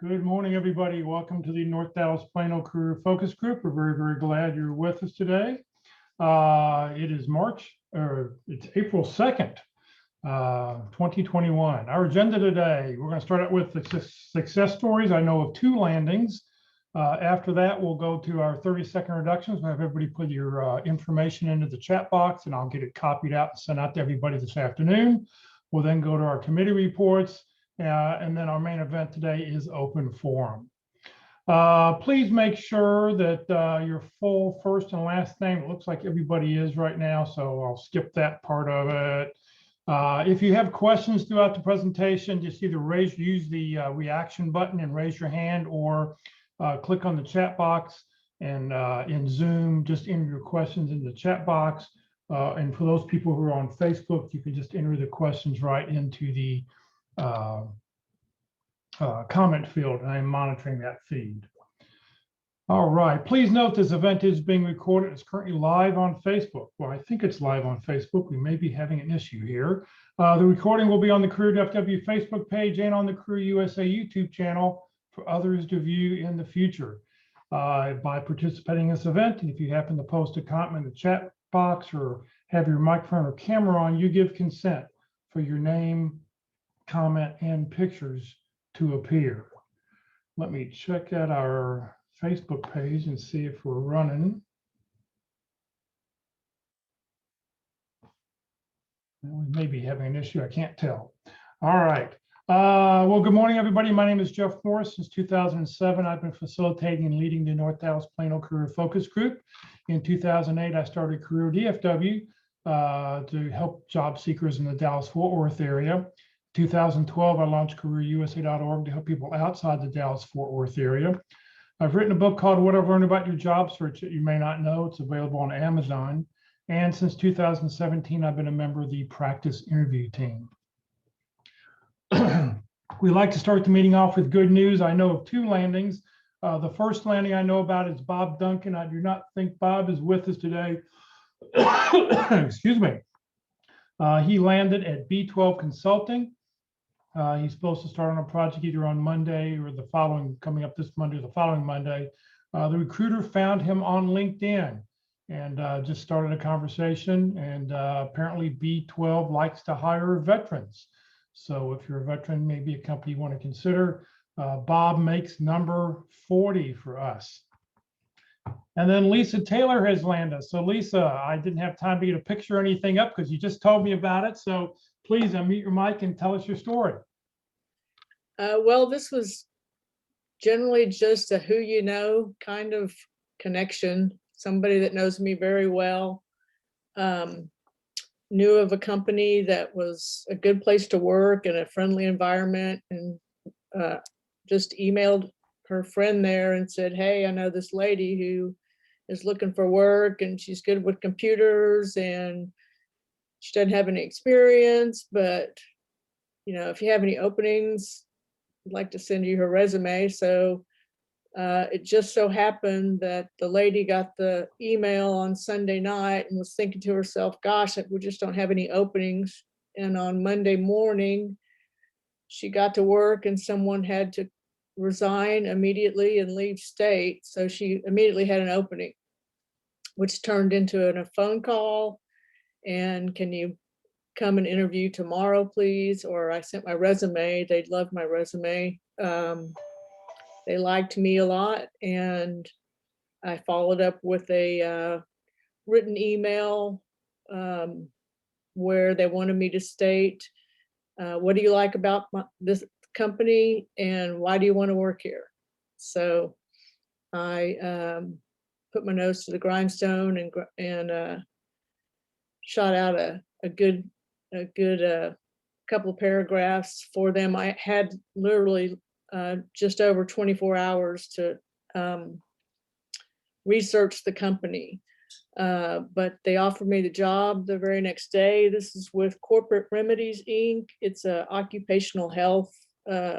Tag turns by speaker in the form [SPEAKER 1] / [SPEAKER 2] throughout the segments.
[SPEAKER 1] Good morning, everybody. Welcome to the North Dallas Plano Career Focus Group. We're very, very glad you're with us today. It is it's April 2nd, 2021. Our agenda today, we're going to start out with the success stories. I know of 2 landings. After that, we'll go to our 30-second reductions. We'll have everybody put your information into the chat box, and I'll get it copied out and sent out to everybody this afternoon. We'll then go to our committee reports. And then our main event today is open forum. Please make sure that your full first and last name, it looks like everybody is right now, so I'll skip that part of it. If you have questions throughout the presentation, just either use the reaction button and raise your hand, or click on the chat box, and in Zoom, just enter your questions in the chat box. And for those people who are on Facebook, you can just enter the questions right into the comment field, and I'm monitoring that feed. All right, please note this event is being recorded. It's currently live on Facebook. Well, I think it's live on Facebook. We may be having an issue here. The recording will be on the Career FW Facebook page and on the Career USA YouTube channel for others to view in the future. By participating in this event, and if you happen to post a comment in the chat box or have your microphone or camera on, you give consent for your name, comment, and pictures to appear. Let me check out our Facebook page and see if we're running. We may be having an issue, I can't tell. All right. Well, good morning, everybody. My name is Jeff Morris. Since 2007, I've been facilitating and leading the North Dallas Plano Career Focus Group. In 2008, I started Career DFW to help job seekers in the Dallas-Fort Worth area. 2012, I launched CareerUSA.org to help people outside the Dallas-Fort Worth area. I've written a book called What I've Learned About Your Job Search that you may not know. It's available on Amazon. And since 2017, I've been a member of the practice interview team. We like to start the meeting off with good news. I know of 2 landings. The first landing I know about is Bob Duncan. I do not think Bob is with us today. Excuse me. He landed at B12 Consulting. He's supposed to start on a project either on Monday or coming up this Monday or the following Monday. The recruiter found him on LinkedIn and just started a conversation. And apparently B12 likes to hire veterans. So if you're a veteran, maybe a company you want to consider. Bob makes number 40 for us. And then Lisa Taylor has landed. So Lisa, I didn't have time to get a picture or anything up because you just told me about it. So please unmute your mic and tell us your story.
[SPEAKER 2] Well, this was generally just a who you know kind of connection. Somebody that knows me very well, knew of a company that was a good place to work in a friendly environment, and just emailed her friend there and said, hey, I know this lady who is looking for work, and she's good with computers, and she doesn't have any experience, but if you have any openings, I'd like to send you her resume. So it just so happened that the lady got the email on Sunday night and was thinking to herself, gosh, we just don't have any openings. And on Monday morning, she got to work and someone had to resign immediately and leave state. So she immediately had an opening, which turned into a phone call. And can you come and interview tomorrow, please? Or I sent my resume. They loved my resume. They liked me a lot. And I followed up with a written email where they wanted me to state, what do you like about this company and why do you want to work here? So I put my nose to the grindstone and shot out a good couple of paragraphs for them. I had literally just over 24 hours to research the company, but they offered me the job the very next day. This is with Corporate Remedies, Inc. It's a occupational health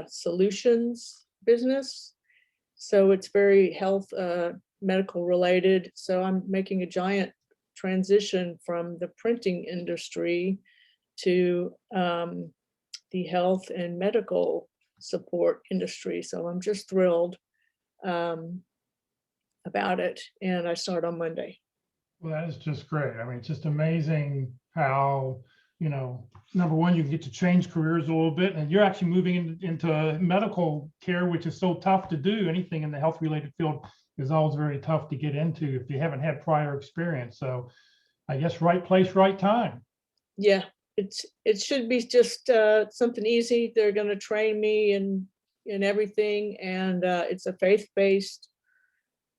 [SPEAKER 2] solutions business. So it's very health medical related. So I'm making a giant transition from the printing industry to the health and medical support industry. So I'm just thrilled about it. And I start on Monday.
[SPEAKER 1] Well, that is just great. I mean, it's just amazing how, number one, you get to change careers a little bit, and you're actually moving into medical care, which is so tough to do. Anything in the health related field is always very tough to get into if you haven't had prior experience. So I guess right place, right time.
[SPEAKER 2] Yeah, it should be just something easy. They're going to train me in everything, and it's a faith-based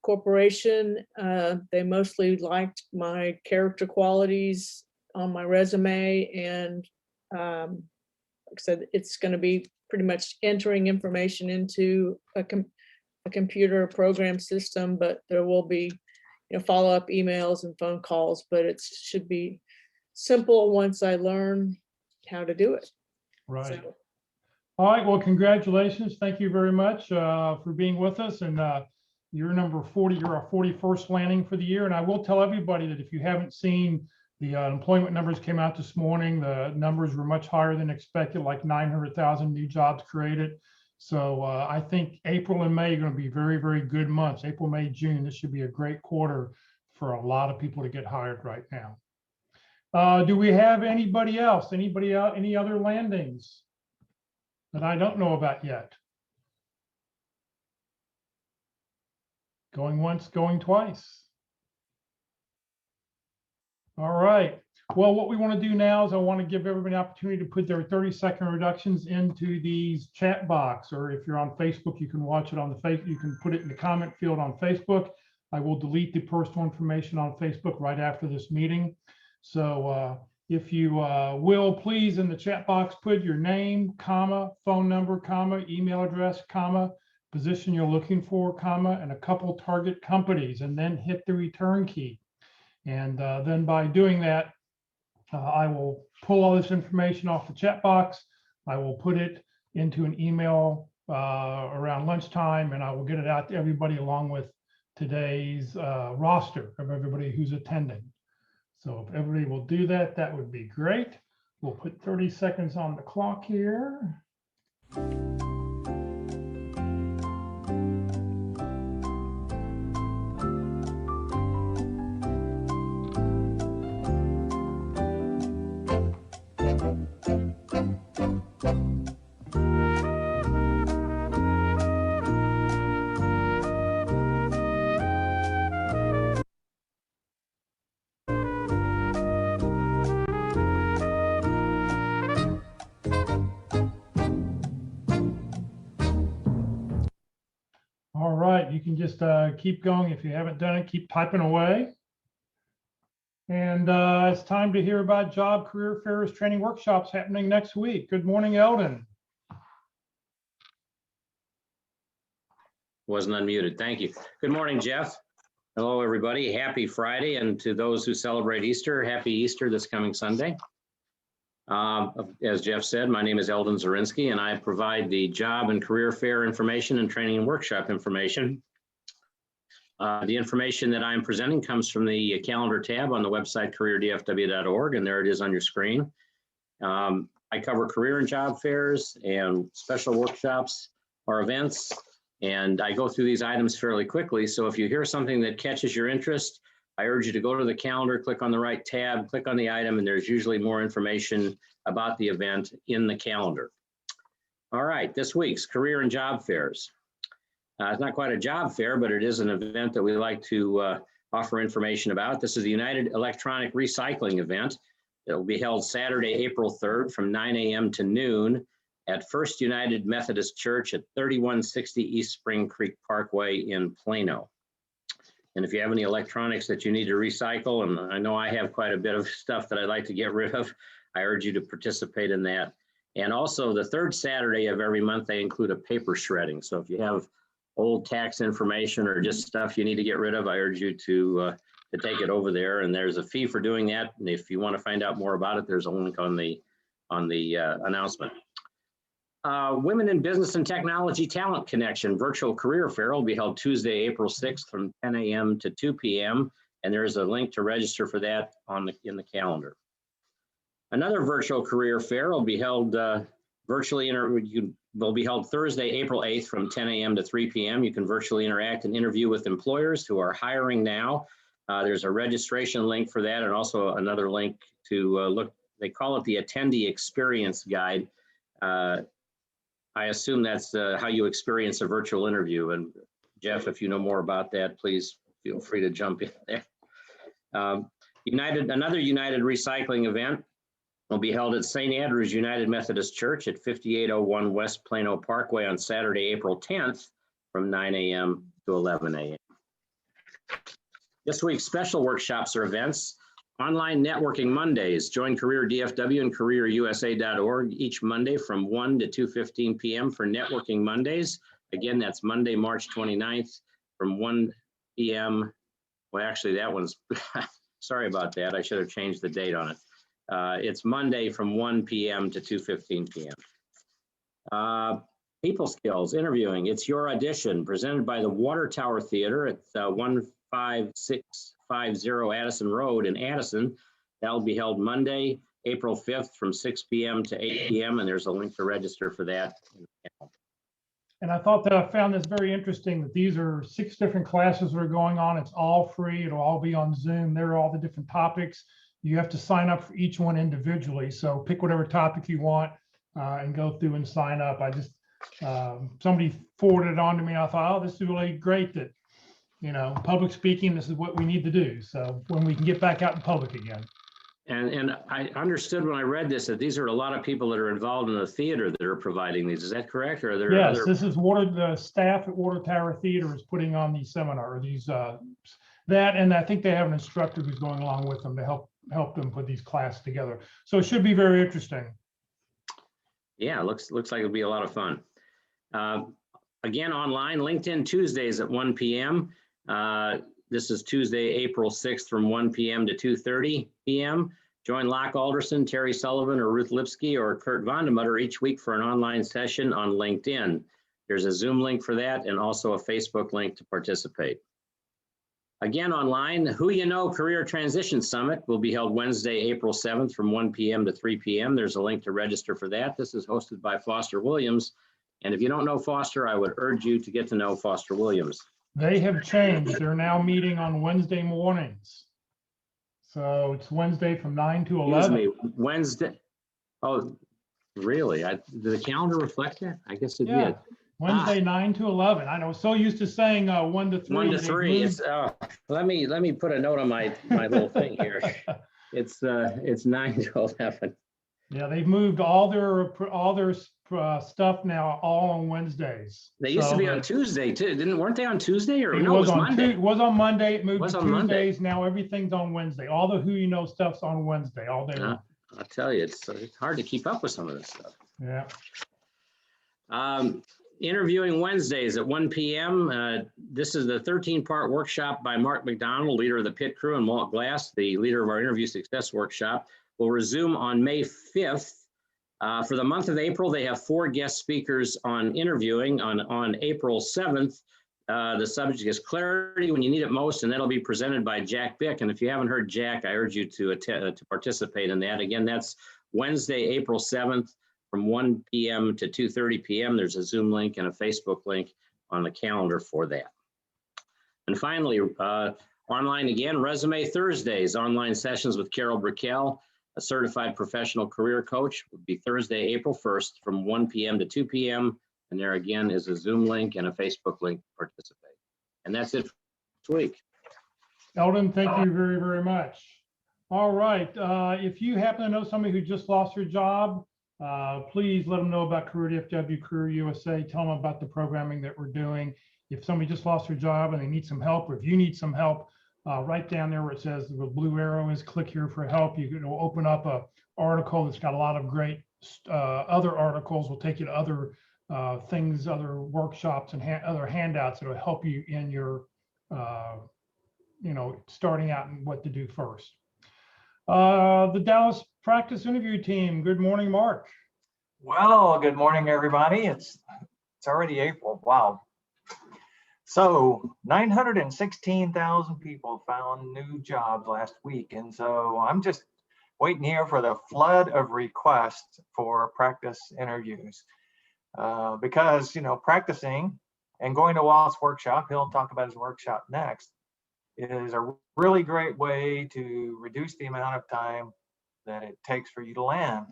[SPEAKER 2] corporation. They mostly liked my character qualities on my resume, and like I said, it's going to be pretty much entering information into a computer program system, but there will be follow-up emails and phone calls, but it should be simple once I learn how to do it.
[SPEAKER 1] Right.
[SPEAKER 2] So,
[SPEAKER 1] all right. Well, congratulations. Thank you very much for being with us. And you're number 40, you're our 41st landing for the year. And I will tell everybody that if you haven't seen the employment numbers came out this morning, the numbers were much higher than expected, like 900,000 new jobs created. So I think April and May are going to be very, very good months. April, May, June, this should be a great quarter for a lot of people to get hired right now. Do we have anybody else? Anybody else? Any other landings that I don't know about yet? Going once, going twice. All right. Well, what we want to do now is I want to give everybody an opportunity to put their 30-second reductions into these chat box, or if you're on Facebook, you can watch it on the Facebook. You can put it in the comment field on Facebook. I will delete the personal information on Facebook right after this meeting. So if you will, please, in the chat box, put your name, comma, phone number, comma, email address, comma, position you're looking for, comma, and a couple target companies, and then hit the return key. And then by doing that, I will pull all this information off the chat box. I will put it into an email around lunchtime, and I will get it out to everybody along with today's roster of everybody who's attending. So if everybody will do that, that would be great. We'll put 30 seconds on the clock here. All right, you can just keep going. If you haven't done it, keep typing away. And it's time to hear about job, career fairs, training workshops happening next week. Good morning, Eldon.
[SPEAKER 3] Wasn't unmuted. Thank you. Good morning, Jeff. Hello, everybody. Happy Friday. And to those who celebrate Easter, happy Easter this coming Sunday. As Jeff said, my name is Eldon Zarinsky, and I provide the job and career fair information and training and workshop information. The information that I'm presenting comes from the calendar tab on the website careerdfw.org, and there it is on your screen. I cover career and job fairs and special workshops or events, and I go through these items fairly quickly. So if you hear something that catches your interest, I urge you to go to the calendar, click on the right tab, click on the item, and there's usually more information about the event in the calendar. All right, this week's career and job fairs. It's not quite a job fair, but it is an event that we like to offer information about. This is the United Electronic Recycling event. It will be held Saturday, April 3rd from 9 a.m. to noon at First United Methodist Church at 3160 East Spring Creek Parkway in Plano. And if you have any electronics that you need to recycle, and I know I have quite a bit of stuff that I'd like to get rid of, I urge you to participate in that. And also the third Saturday of every month, they include a paper shredding. So if you have old tax information or just stuff you need to get rid of, I urge you to take it over there. And there's a fee for doing that. And if you want to find out more about it, there's a link on the announcement. Women in Business and Technology Talent Connection Virtual Career Fair will be held Tuesday, April 6th from 10 a.m. to 2 p.m. And there's a link to register for that in the calendar. Another virtual career fair will be held virtually. You can will be held Thursday, April 8th from 10 a.m. to 3 p.m. You can virtually interact and interview with employers who are hiring now. There's a registration link for that, and also another link to look. They call it the Attendee Experience Guide. I assume that's how you experience a virtual interview. And Jeff, if you know more about that, please feel free to jump in there. Another United Recycling event will be held at St. Andrew's United Methodist Church at 5801 West Plano Parkway on Saturday, April 10th from 9 a.m. to 11 a.m. This week's special workshops or events: Online Networking Mondays. Join Career DFW and CareerUSA.org each Monday from 1 to 2:15 p.m. for Networking Mondays. Again, that's Monday, March 29th from 1 p.m. Well, actually, that one's, sorry about that. I should have changed the date on it. It's Monday from 1 p.m. to 2:15 p.m. People Skills, Interviewing, It's Your Audition, presented by the Water Tower Theater at 15650 Addison Road in Addison. That'll be held Monday, April 5th from 6 p.m. to 8 p.m. And there's a link to register for that.
[SPEAKER 1] And I thought that I found this very interesting, that these are 6 different classes that are going on. It's all free. It'll all be on Zoom. There are all the different topics. You have to sign up for each one individually. So pick whatever topic you want and go through and sign up. I just, somebody forwarded it on to me. I thought, oh, this is really great that, you know, public speaking, this is what we need to do. So when we can get back out in public again.
[SPEAKER 3] And I understood when I read this that these are a lot of people that are involved in the theater that are providing these. Is that correct? Or are there
[SPEAKER 1] Yes,
[SPEAKER 3] other?
[SPEAKER 1] this is the staff at Water Tower Theater is putting on these seminar, that, and I think they have an instructor who's going along with them to help them put these classes together. So it should be very interesting.
[SPEAKER 3] Yeah, looks like it'll be a lot of fun. Again, online, LinkedIn Tuesdays at 1 p.m. This is Tuesday, April 6th from 1 p.m. to 2:30 p.m. Join Locke Alderson, Terry Sullivan, or Ruth Lipsky, or Kurt Vondemutter each week for an online session on LinkedIn. There's a Zoom link for that and also a Facebook link to participate. Again, online, Who You Know Career Transition Summit will be held Wednesday, April 7th from 1 p.m. to 3 p.m. There's a link to register for that. This is hosted by Foster Williams. And if you don't know Foster, I would urge you to get to know Foster Williams.
[SPEAKER 1] They have changed. They're now meeting on Wednesday mornings. So it's Wednesday from 9 to 11.
[SPEAKER 3] Excuse me, Wednesday. Oh, really? Did the calendar reflect that? I guess it did.
[SPEAKER 1] Wednesday, 9 to 11. I know, so used to saying 1 to 3.
[SPEAKER 3] 1 to 3. It's let me put a note on my little thing here. It's 9 to 11.
[SPEAKER 1] Yeah, they've moved all their stuff now all on Wednesdays.
[SPEAKER 3] They used to be on Tuesday too, weren't they on Tuesday or no?
[SPEAKER 1] It was on Monday. It was on Monday. It moved to Tuesdays.
[SPEAKER 3] Monday.
[SPEAKER 1] Now everything's on Wednesday. All the Who You Know stuff's on Wednesday all day long.
[SPEAKER 3] I'll tell you, it's hard to keep up with some of this stuff.
[SPEAKER 1] Yeah.
[SPEAKER 3] Interviewing Wednesdays at 1 p.m. This is the 13-part workshop by Mark Mcdonald, leader of the pit crew, and Walt Glass, the leader of our interview success workshop. Will resume on May 5th. For the month of April, they have 4 guest speakers on interviewing. On April 7th, the subject is clarity when you need it most, and that'll be presented by Jack Bick. And if you haven't heard Jack, I urge you to participate in that. Again, that's Wednesday, April 7th from 1 p.m. to 2:30 p.m. There's a Zoom link and a Facebook link on the calendar for that. And finally, online again, Resume Thursdays, online sessions with Carol Brickell, a certified professional career coach, would be Thursday, April 1st from 1 p.m. to 2 p.m. And there again is a Zoom link and a Facebook link to participate. And that's it for this week.
[SPEAKER 1] Eldon, thank you very, very much. All right. If you happen to know somebody who just lost their job, please let them know about Career DFW, Career USA. Tell them about the programming that we're doing. If somebody just lost their job and they need some help, or if you need some help, right down there where it says the blue arrow is, click here for help. You can open up a article that's got a lot of great other articles. Will take you to other things, other workshops and other handouts that will help you in your, starting out and what to do first. The Dallas practice interview team. Good morning, Mark.
[SPEAKER 4] Well, good morning, everybody. It's already April. Wow. So 916,000 people found new jobs last week. And so I'm just waiting here for the flood of requests for practice interviews. because, practicing and going to Walt's workshop, he'll talk about his workshop next, is a really great way to reduce the amount of time that it takes for you to land.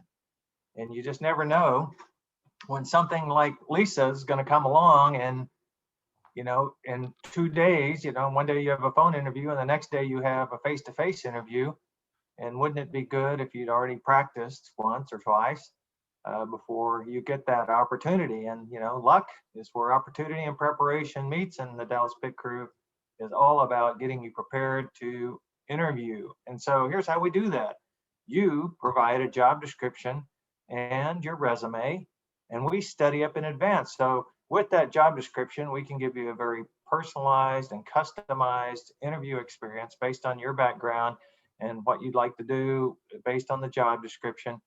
[SPEAKER 4] And you just never know when something like Lisa's going to come along and, in 2 days, one day you have a phone interview and the next day you have a face-to-face interview. And wouldn't it be good if you'd already practiced once or twice before you get that opportunity? And, luck is where opportunity and preparation meets, and the Dallas Pit Crew is all about getting you prepared to interview. And so here's how we do that. You provide a job description and your resume, and we study up in advance. So with that job description, we can give you a very personalized and customized interview experience based on your background and what you'd like to do based on the job description.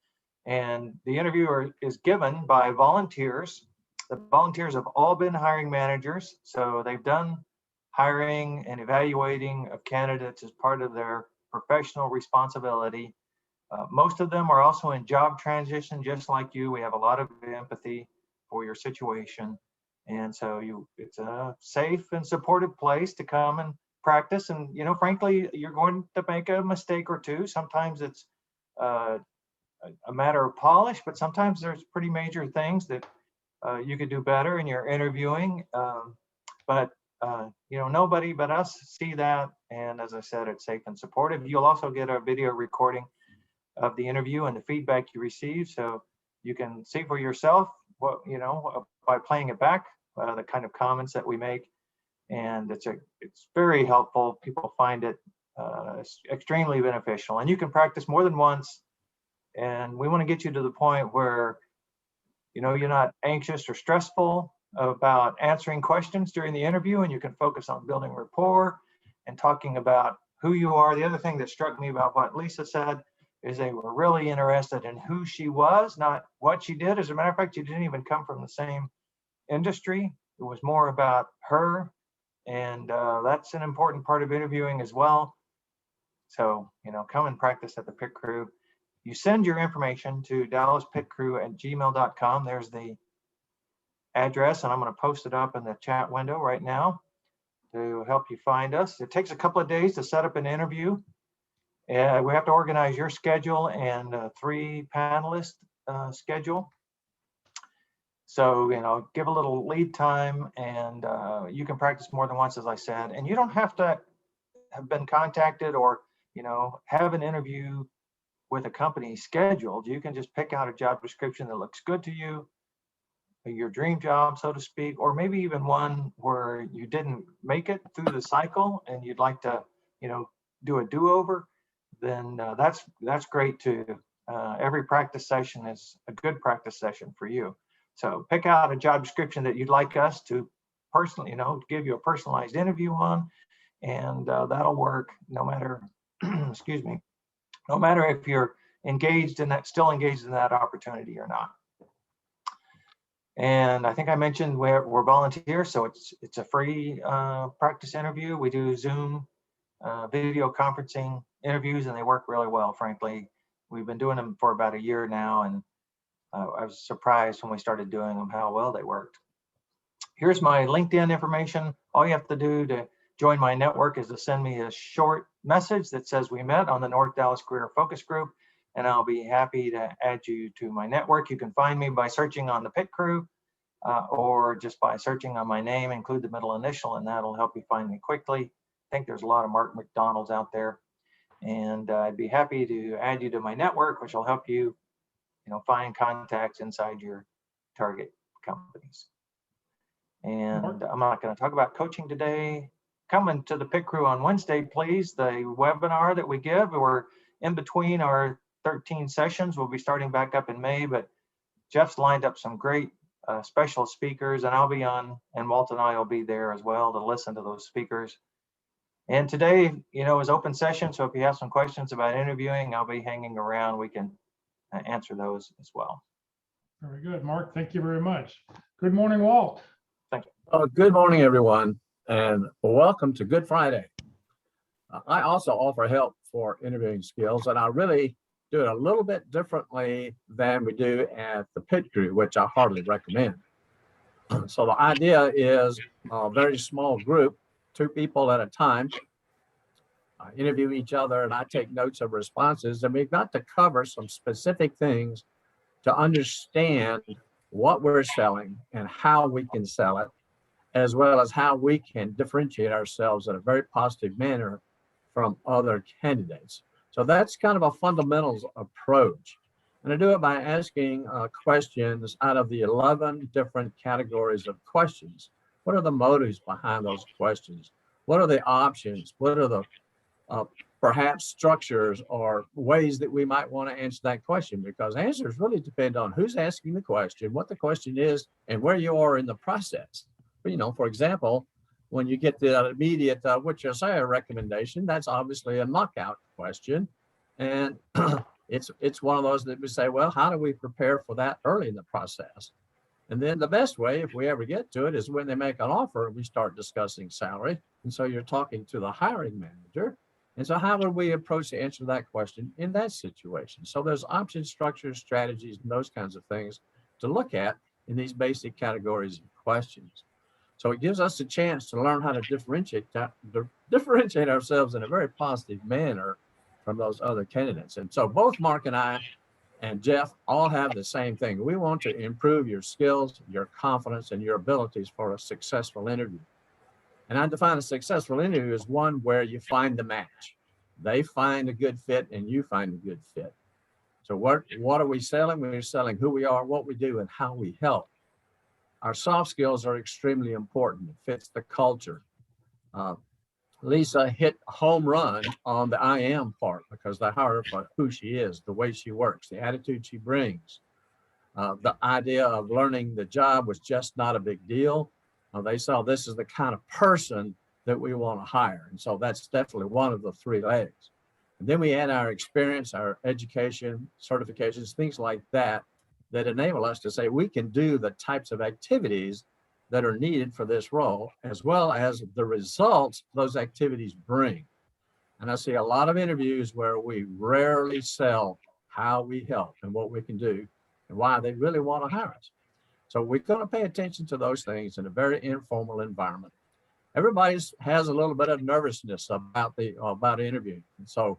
[SPEAKER 4] And the interviewer is given by volunteers. The volunteers have all been hiring managers, so they've done hiring and evaluating of candidates as part of their professional responsibility. Most of them are also in job transition, just like you. We have a lot of empathy for your situation. And so it's a safe and supportive place to come and practice. And, frankly, you're going to make a mistake or two. Sometimes it's a matter of polish, but sometimes there's pretty major things that you could do better in your interviewing. But nobody but us see that. And as I said, it's safe and supportive. You'll also get a video recording of the interview and the feedback you receive, so you can see for yourself what, by playing it back, the kind of comments that we make. And it's very helpful. People find it extremely beneficial, and you can practice more than once. And we want to get you to the point where, you're not anxious or stressful about answering questions during the interview, and you can focus on building rapport and talking about who you are. The other thing that struck me about what Lisa said is they were really interested in who she was, not what she did. As a matter of fact, she didn't even come from the same industry. It was more about her. And that's an important part of interviewing as well. So, come and practice at the Pit Crew. You send your information to dallaspitcrew@gmail.com. There's the address, and I'm going to post it up in the chat window right now to help you find us. It takes a couple of days to set up an interview. We have to organize your schedule and 3 panelist schedule. So, give a little lead time, and you can practice more than once, as I said. And you don't have to have been contacted or, have an interview with a company scheduled. You can just pick out a job description that looks good to you, your dream job, so to speak, or maybe even one where you didn't make it through the cycle and you'd like to, do a do-over. Then that's great too. Every practice session is a good practice session for you. So pick out a job description that you'd like us to personally, give you a personalized interview on, and that'll work no matter, excuse me, no matter if you're still engaged in that opportunity or not. And I think I mentioned we're volunteers, so it's a free practice interview. We do Zoom video conferencing interviews, and they work really well, frankly. We've been doing them for about a year now, and I was surprised when we started doing them how well they worked. Here's my LinkedIn information. All you have to do to join my network is to send me a short message that says we met on the North Dallas Career Focus Group, and I'll be happy to add you to my network. You can find me by searching on the Pit Crew or just by searching on my name, include the middle initial, and that'll help you find me quickly. I think there's a lot of Mark Mcdonalds out there, and I'd be happy to add you to my network, which will help you, find contacts inside your target companies. And I'm not going to talk about coaching today. Coming to the Pit Crew on Wednesday, please. The webinar that we give, we're in between our 13 sessions. We'll be starting back up in May, but Jeff's lined up some great special speakers, and I'll be on, and Walt and I will be there as well to listen to those speakers. And today, is open session, so if you have some questions about interviewing, I'll be hanging around. We can answer those as well.
[SPEAKER 1] Very good, Mark. Thank you very much. Good morning, Walt.
[SPEAKER 4] Thank you.
[SPEAKER 5] Good morning, everyone, and welcome to Good Friday. I also offer help for interviewing skills, and I really do it a little bit differently than we do at the pit crew, which I hardly recommend. So the idea is a very small group, 2 people at a time, interview each other, and I take notes of responses, and we've got to cover some specific things to understand what we're selling and how we can sell it, as well as how we can differentiate ourselves in a very positive manner from other candidates. So that's kind of a fundamentals approach. And I do it by asking questions out of the 11 different categories of questions. What are the motives behind those questions? What are the options? What are the perhaps structures or ways that we might want to answer that question? Because answers really depend on who's asking the question, what the question is, and where you are in the process. You know, for example, when you get the immediate what's your salary recommendation, that's obviously a knockout question. And it's one of those that we say, well, how do we prepare for that early in the process? And then the best way, if we ever get to it, is when they make an offer, we start discussing salary. And so you're talking to the hiring manager. And so how would we approach the answer to that question in that situation? So there's options, structures, strategies, and those kinds of things to look at in these basic categories of questions. So it gives us a chance to learn how to differentiate ourselves in a very positive manner from those other candidates. And so both Mark and I and Jeff all have the same thing. We want to improve your skills, your confidence, and your abilities for a successful interview. And I define a successful interview as one where you find the match. They find a good fit and you find a good fit. So what are we selling? We're selling who we are, what we do, and how we help. Our soft skills are extremely important. It fits the culture. Lisa hit a home run on the I am part because they hire her for who she is, the way she works, the attitude she brings. The idea of learning the job was just not a big deal. They saw this is the kind of person that we want to hire. And so that's definitely one of the 3 legs. And then we add our experience, our education, certifications, things like that, that enable us to say we can do the types of activities that are needed for this role, as well as the results those activities bring. And I see a lot of interviews where we rarely sell how we help and what we can do and why they really want to hire us. So we're going to pay attention to those things in a very informal environment. Everybody has a little bit of nervousness about interviewing. And so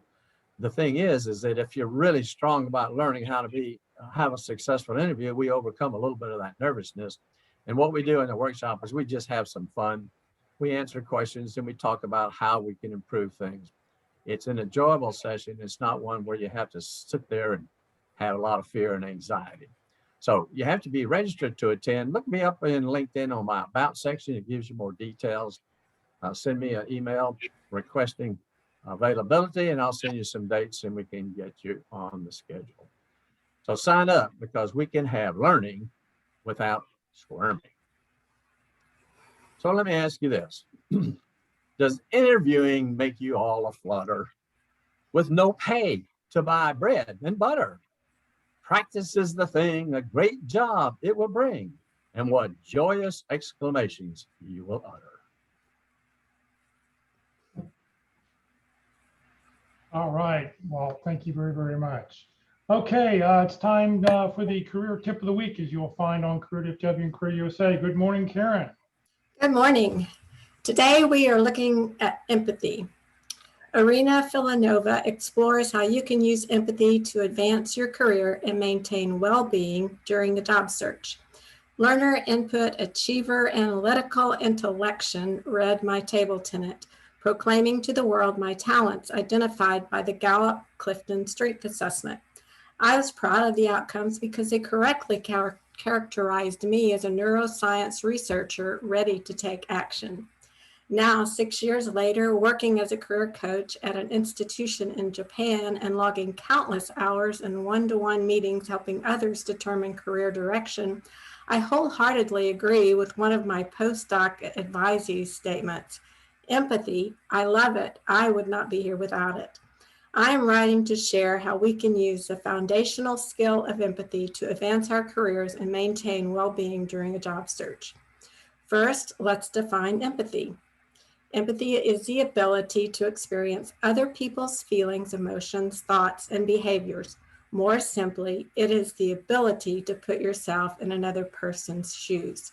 [SPEAKER 5] the thing is that if you're really strong about learning how to have a successful interview, we overcome a little bit of that nervousness. And what we do in the workshop is we just have some fun. We answer questions and we talk about how we can improve things. It's an enjoyable session. It's not one where you have to sit there and have a lot of fear and anxiety. So you have to be registered to attend. Look me up in LinkedIn on my About section. It gives you more details. Send me an email requesting availability, and I'll send you some dates and we can get you on the schedule. So sign up because we can have learning without squirming. So let me ask you this. Does interviewing make you all aflutter with no pay to buy bread and butter? Practice is the thing, a great job it will bring, and what joyous exclamations you will utter.
[SPEAKER 1] All right. Well, thank you very, very much. Okay, it's time for the career tip of the week, as you'll find on Career Tip W and Career USA. Good morning, Karen.
[SPEAKER 6] Good morning. Today we are looking at empathy. Irina Filanova explores how you can use empathy to advance your career and maintain well-being during the job search. Learner input achiever analytical intellection read my table tenet, proclaiming to the world my talents identified by the Gallup Clifton Strength Assessment. I was proud of the outcomes because they correctly characterized me as a neuroscience researcher ready to take action. Now, 6 years later, working as a career coach at an institution in Japan and logging countless hours in one-to-one meetings helping others determine career direction, I wholeheartedly agree with one of my postdoc advisees' statements. Empathy, I love it. I would not be here without it. I am writing to share how we can use the foundational skill of empathy to advance our careers and maintain well-being during a job search. First, let's define empathy. Empathy is the ability to experience other people's feelings, emotions, thoughts, and behaviors More simply, it is the ability to put yourself in another person's shoes.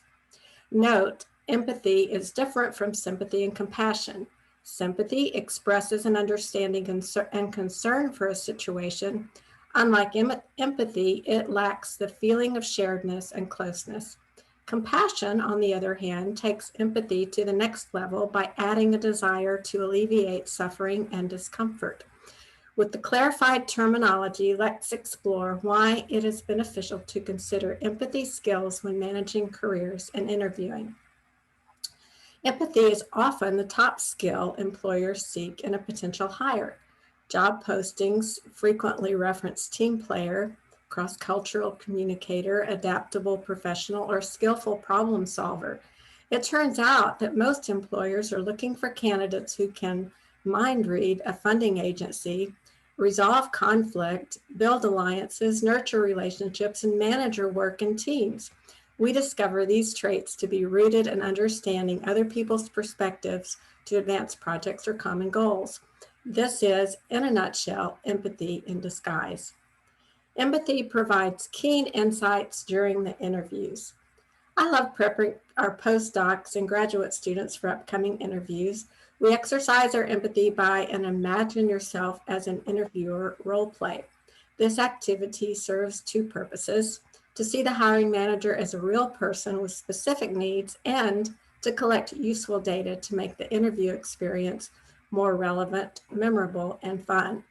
[SPEAKER 6] Note, empathy is different from sympathy and compassion. Sympathy expresses an understanding and concern for a situation. Unlike empathy, it lacks the feeling of sharedness and closeness. Compassion, on the other hand, takes empathy to the next level by adding a desire to alleviate suffering and discomfort. With the clarified terminology, let's explore why it is beneficial to consider empathy skills when managing careers and interviewing. Empathy is often the top skill employers seek in a potential hire. Job postings frequently reference team player, cross-cultural communicator, adaptable professional, or skillful problem solver. It turns out that most employers are looking for candidates who can mind read a funding agency, resolve conflict, build alliances, nurture relationships, and manage your work in teams. We discover these traits to be rooted in understanding other people's perspectives to advance projects or common goals. This is, in a nutshell, empathy in disguise. Empathy provides keen insights during the interviews. I love prepping our postdocs and graduate students for upcoming interviews. We exercise our empathy by an imagine yourself as an interviewer role play. This activity serves two purposes: to see the hiring manager as a real person with specific needs, and to collect useful data to make the interview experience more relevant, memorable, and fun.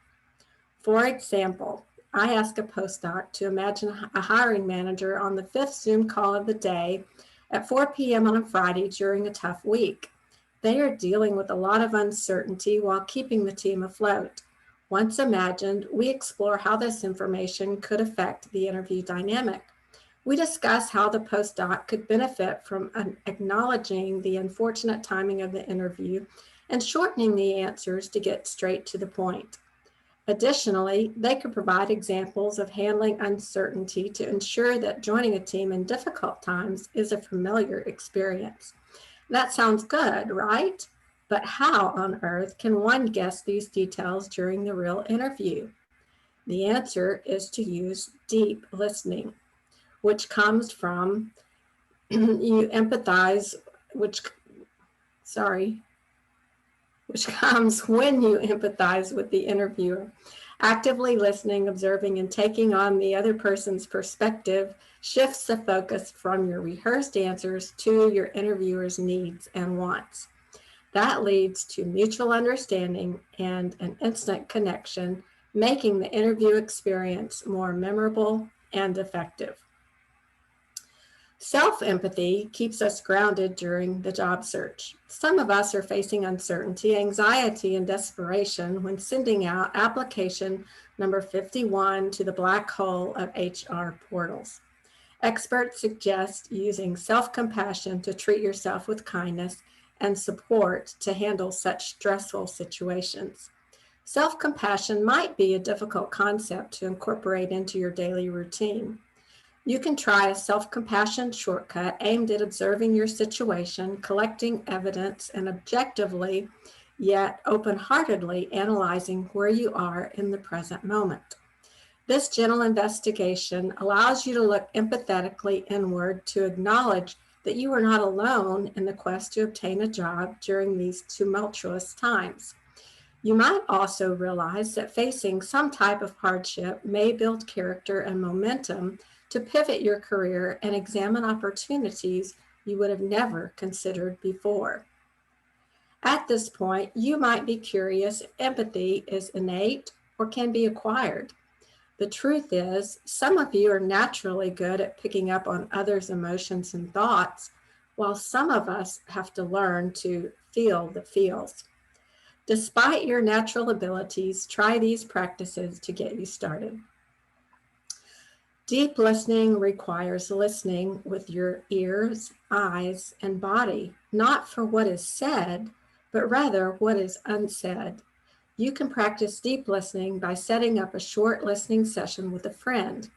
[SPEAKER 6] For example, I asked a postdoc to imagine a hiring manager on the 5th Zoom call of the day at 4 p.m. on a Friday during a tough week. They are dealing with a lot of uncertainty while keeping the team afloat. Once imagined, we explore how this information could affect the interview dynamic. We discuss how the postdoc could benefit from acknowledging the unfortunate timing of the interview and shortening the answers to get straight to the point. Additionally, they could provide examples of handling uncertainty to ensure that joining a team in difficult times is a familiar experience. That sounds good, right? But how on earth can one guess these details during the real interview? The answer is to use deep listening, which comes from which comes when you empathize with the interviewer. Actively listening, observing, and taking on the other person's perspective shifts the focus from your rehearsed answers to your interviewer's needs and wants. That leads to mutual understanding and an instant connection, making the interview experience more memorable and effective. Self-empathy keeps us grounded during the job search. Some of us are facing uncertainty, anxiety, and desperation when sending out application number 51 to the black hole of HR portals. Experts suggest using self-compassion to treat yourself with kindness and support to handle such stressful situations. Self-compassion might be a difficult concept to incorporate into your daily routine. You can try a self-compassion shortcut aimed at observing your situation, collecting evidence, and objectively, yet open-heartedly analyzing where you are in the present moment. This gentle investigation allows you to look empathetically inward to acknowledge that you are not alone in the quest to obtain a job during these tumultuous times. You might also realize that facing some type of hardship may build character and momentum to pivot your career and examine opportunities you would have never considered before. At this point, you might be curious if empathy is innate or can be acquired. The truth is, some of you are naturally good at picking up on others' emotions and thoughts, while some of us have to learn to feel the feels. Despite your natural abilities, try these practices to get you started. Deep listening requires listening with your ears, eyes, and body, not for what is said, but rather what is unsaid. You can practice deep listening by setting up a short listening session with a friend.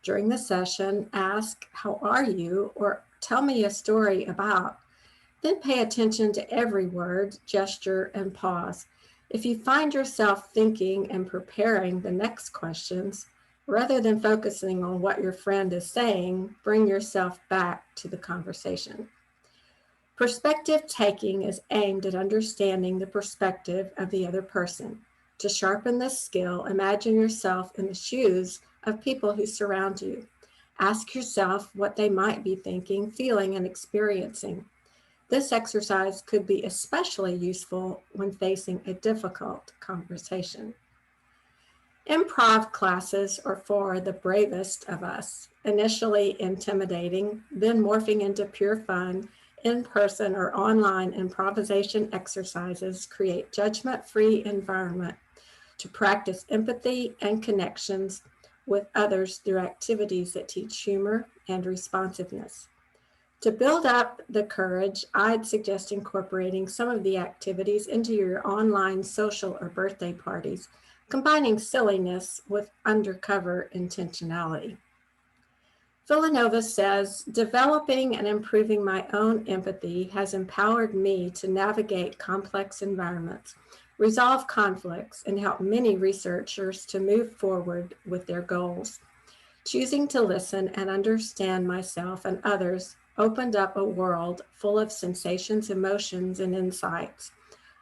[SPEAKER 6] During the session, ask, "How are you?" or "Tell me a story about." Then pay attention to every word, gesture, and pause. If you find yourself thinking and preparing the next questions, Rather than focusing on what your friend is saying, bring yourself back to the conversation. Perspective taking is aimed at understanding the perspective of the other person. To sharpen this skill, imagine yourself in the shoes of people who surround you. Ask yourself what they might be thinking, feeling, and experiencing. This exercise could be especially useful when facing a difficult conversation. Improv classes are for the bravest of us, initially intimidating, then morphing into pure fun. In-person or online improvisation exercises create judgment-free environment to practice empathy and connections with others through activities that teach humor and responsiveness. To build up the courage, I'd suggest incorporating some of the activities into your online social or birthday parties, combining silliness with undercover intentionality. Villanova says, developing and improving my own empathy has empowered me to navigate complex environments, resolve conflicts, and help many researchers to move forward with their goals. Choosing to listen and understand myself and others opened up a world full of sensations, emotions, and insights.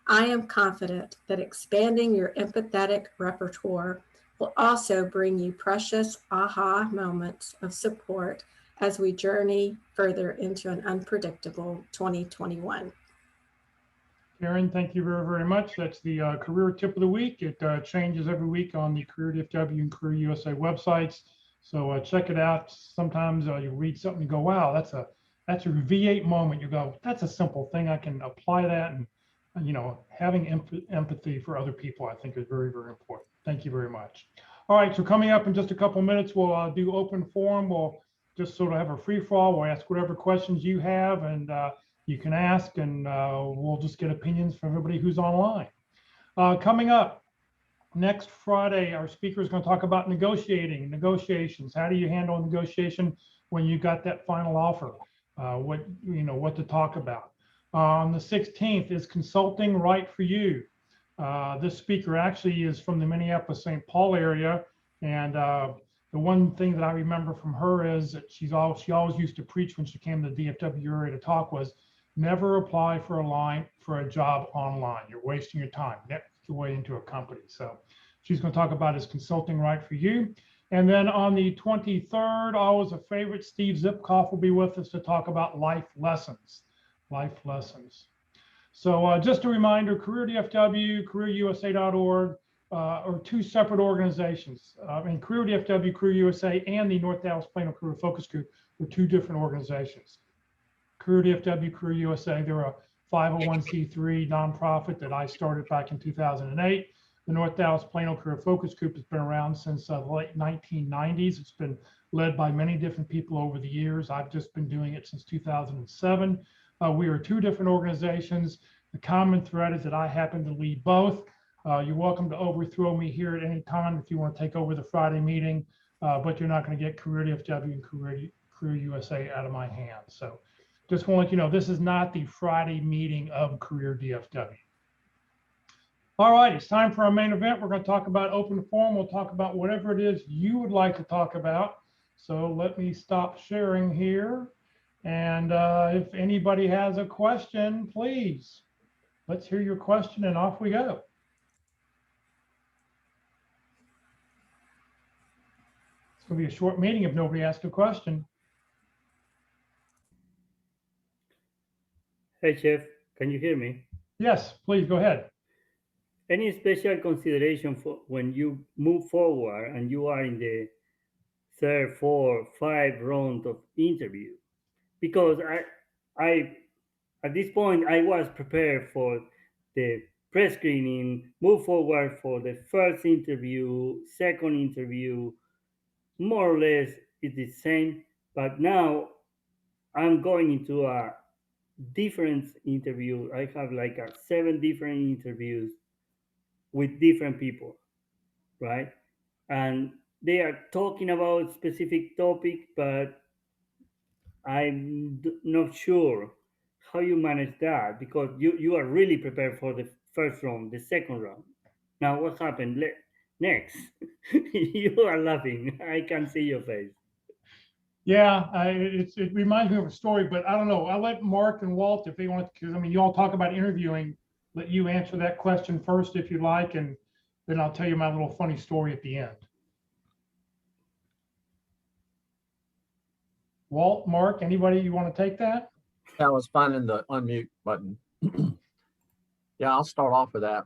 [SPEAKER 6] I am confident that expanding your empathetic repertoire will also bring you precious aha moments of support as we journey further into an unpredictable 2021.
[SPEAKER 1] Karen, thank you very, very much. That's the career tip of the week. It changes every week on the Career DFW and Career USA websites. So check it out. Sometimes you read something and go, wow, that's a V8 moment. You go, that's a simple thing. I can apply that. And having empathy for other people, I think, is very, very important. Thank you very much. All right, so coming up in just a couple minutes, we'll do open forum. We'll just sort of have a free for all. We'll ask whatever questions you have, and you can ask, and we'll just get opinions from everybody who's online. Coming up next Friday, our speaker is going to talk about negotiations. How do you handle negotiation when you got that final offer? What to talk about. On the 16th is consulting right for you. This speaker actually is from the Minneapolis, St. Paul area. And the one thing that I remember from her is that she always used to preach when she came to the DFW area to talk was never apply for a job online. You're wasting your time. Network your way into a company. So she's going to talk about his consulting right for you. And then on the 23rd, always a favorite, Steve Zipkoff will be with us to talk about life lessons. So just a reminder, Career DFW, CareerUSA.org are two separate organizations. Career DFW, Career USA, and the North Dallas Plano Career Focus Group are two different organizations. Career DFW, Career USA, they're a 501c3 nonprofit that I started back in 2008. The North Dallas Plano Career Focus Group has been around since the late 1990s. It's been led by many different people over the years. I've just been doing it since 2007. We are two different organizations. The common thread is that I happen to lead both. You're welcome to overthrow me here at any time if you want to take over the Friday meeting, but you're not going to get Career DFW and Career USA out of my hands. So just want to let you know, this is not the Friday meeting of Career DFW. All right, it's time for our main event. We're going to talk about open forum. We'll talk about whatever it is you would like to talk about. So let me stop sharing here. And if anybody has a question, please, let's hear your question and off we go. It's going to be a short meeting if nobody asks a question.
[SPEAKER 7] Hey, Chef, can you hear me?
[SPEAKER 1] Yes, please go ahead.
[SPEAKER 7] Any special consideration for when you move forward and you are in the 3rd, 4th, 5th round of interview? Because I at this point I was prepared for the pre-screening, move forward for the first interview, second interview, more or less it's the same. But now I'm going into a different interview. I have like 7 different interviews with different people, right? And they are talking about specific topic, but I'm not sure how you manage that because you are really prepared for the first round, the second round. Now, what happened? next. You are laughing. I can see your face.
[SPEAKER 1] Yeah, it reminds me of a story, but I don't know. I'll let Mark and Walt, if they want, because I mean, you all talk about interviewing, let you answer that question first if you like, and then I'll tell you my little funny story at the end. Walt, Mark, anybody you want to take that?
[SPEAKER 5] I was finding the unmute button. Yeah, I'll start off with that.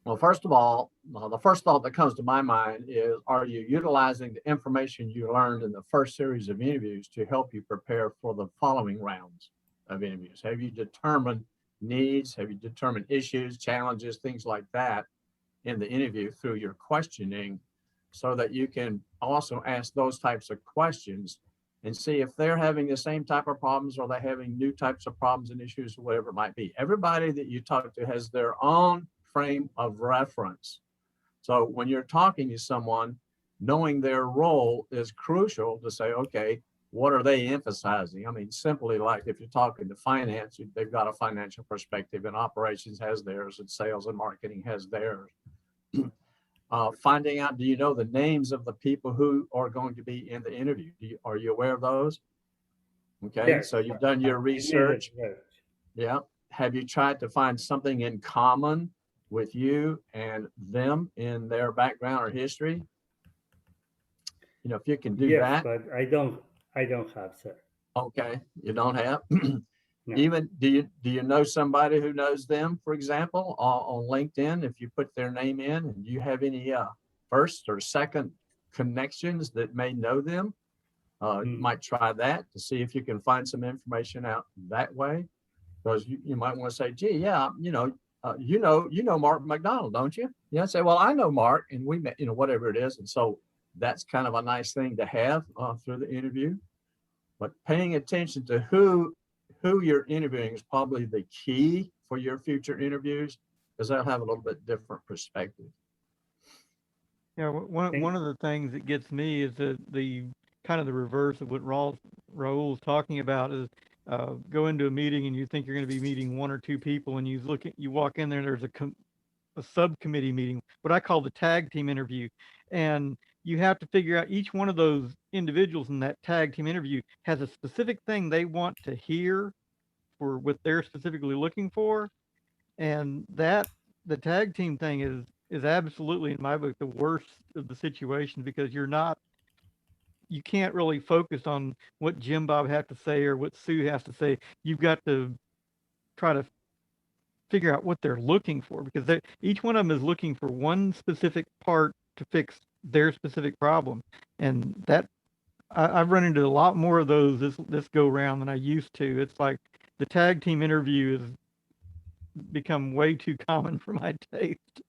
[SPEAKER 5] Well, first of all, the first thought that comes to my mind is, are you utilizing the information you learned in the first series of interviews to help you prepare for the following rounds of interviews? Have you determined needs? Have you determined issues, challenges, things like that in the interview through your questioning, so that you can also ask those types of questions and see if they're having the same type of problems, or they're having new types of problems and issues, or whatever it might be. Everybody that you talk to has their own frame of reference. So when you're talking to someone, knowing their role is crucial to say, okay, what are they emphasizing? I mean, simply like if you're talking to finance, they've got a financial perspective, and operations has theirs, and sales and marketing has theirs. Finding out, do you know the names of the people who are going to be in the interview? Are you aware of those? Okay,
[SPEAKER 7] Yes.
[SPEAKER 5] so you've done your research.
[SPEAKER 7] Yes.
[SPEAKER 5] Yeah. Have you tried to find something in common with you and them in their background or history? You know, if you can do
[SPEAKER 7] Yes,
[SPEAKER 5] that.
[SPEAKER 7] but I don't have, sir.
[SPEAKER 5] Okay, you don't have.
[SPEAKER 7] No.
[SPEAKER 5] Even do you know somebody who knows them, for example, on LinkedIn? If you put their name in, and do you have any first or second connections that may know them? You might try that to see if you can find some information out that way, because you might want to say, gee, yeah, you know Mark Mcdonald, don't you? Yeah, say, well, I know Mark, and we met, whatever it is. And so that's kind of a nice thing to have through the interview. But paying attention to who you're interviewing is probably the key for your future interviews, because they'll have a little bit different perspective.
[SPEAKER 8] Yeah, one of the things that gets me is the kind of the reverse of what Raul's talking about is go into a meeting and you think you're going to be meeting one or two people, and you walk in there and there's a subcommittee meeting, what I call the tag team interview, and you have to figure out each one of those individuals in that tag team interview has a specific thing they want to hear for what they're specifically looking for, and that the tag team thing is absolutely, in my book, the worst of the situation, because you can't really focus on what Jim Bob have to say or what Sue has to say. You've got to try to figure out what they're looking for, because each one of them is looking for one specific part to fix their specific problem. And that I've run into a lot more of those this go round than I used to. It's like the tag team interview has become way too common for my taste.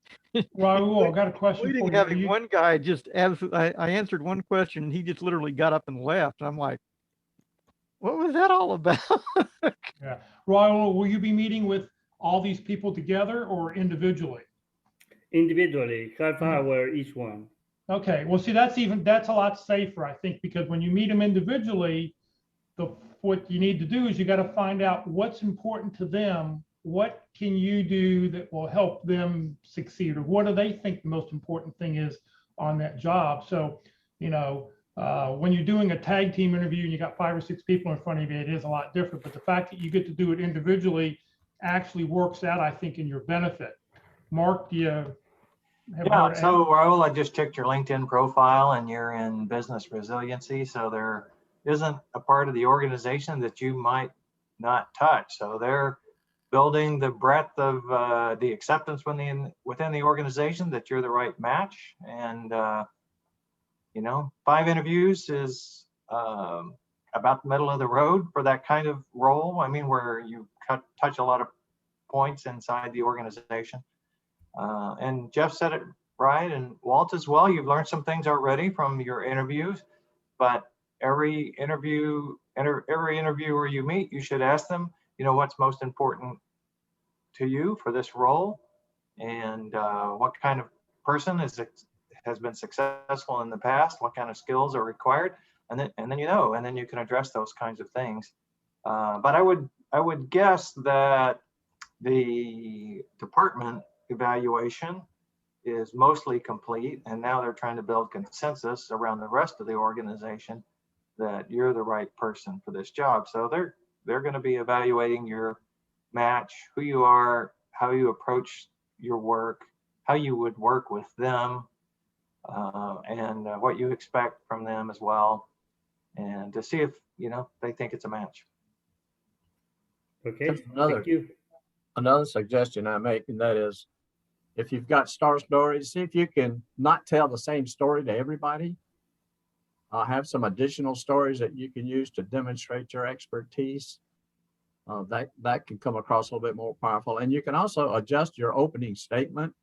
[SPEAKER 1] Raul, I got a question for you.
[SPEAKER 8] Having one guy just absolutely, I answered one question and he just literally got up and left. I'm like, what was that all about?
[SPEAKER 1] Yeah, Raul, will you be meeting with all these people together or individually?
[SPEAKER 7] Individually, half hour each one.
[SPEAKER 1] Okay, well, see, that's a lot safer, I think, because when you meet them individually, what you need to do is you got to find out what's important to them. What can you do that will help them succeed, or what do they think the most important thing is on that job? So, when you're doing a tag team interview and you got 5 or 6 people in front of you, it is a lot different. But the fact that you get to do it individually actually works out, I think, in your benefit. Mark, do you have more to add?
[SPEAKER 4] So Raul, I just checked your LinkedIn profile and you're in business resiliency. So there isn't a part of the organization that you might not touch. So they're building the breadth of the acceptance within the organization that you're the right match. And 5 interviews is about the middle of the road for that kind of role. I mean, where you touch a lot of points inside the organization. And Jeff said it right, and Walt as well. You've learned some things already from your interviews, but every interviewer you meet, you should ask them, what's most important to you for this role, and what kind of person has been successful in the past, what kind of skills are required, and then you can address those kinds of things. But I would guess that the department evaluation is mostly complete, and now they're trying to build consensus around the rest of the organization that you're the right person for this job. So they're going to be evaluating your match, who you are, how you approach your work, how you would work with them, and what you expect from them as well, and to see if they think it's a match.
[SPEAKER 7] Okay,
[SPEAKER 5] There's another-
[SPEAKER 7] thank you.
[SPEAKER 5] Another suggestion I make, and that is, if you've got star stories, see if you can not tell the same story to everybody. Have some additional stories that you can use to demonstrate your expertise. That can come across a little bit more powerful. And you can also adjust your opening statement.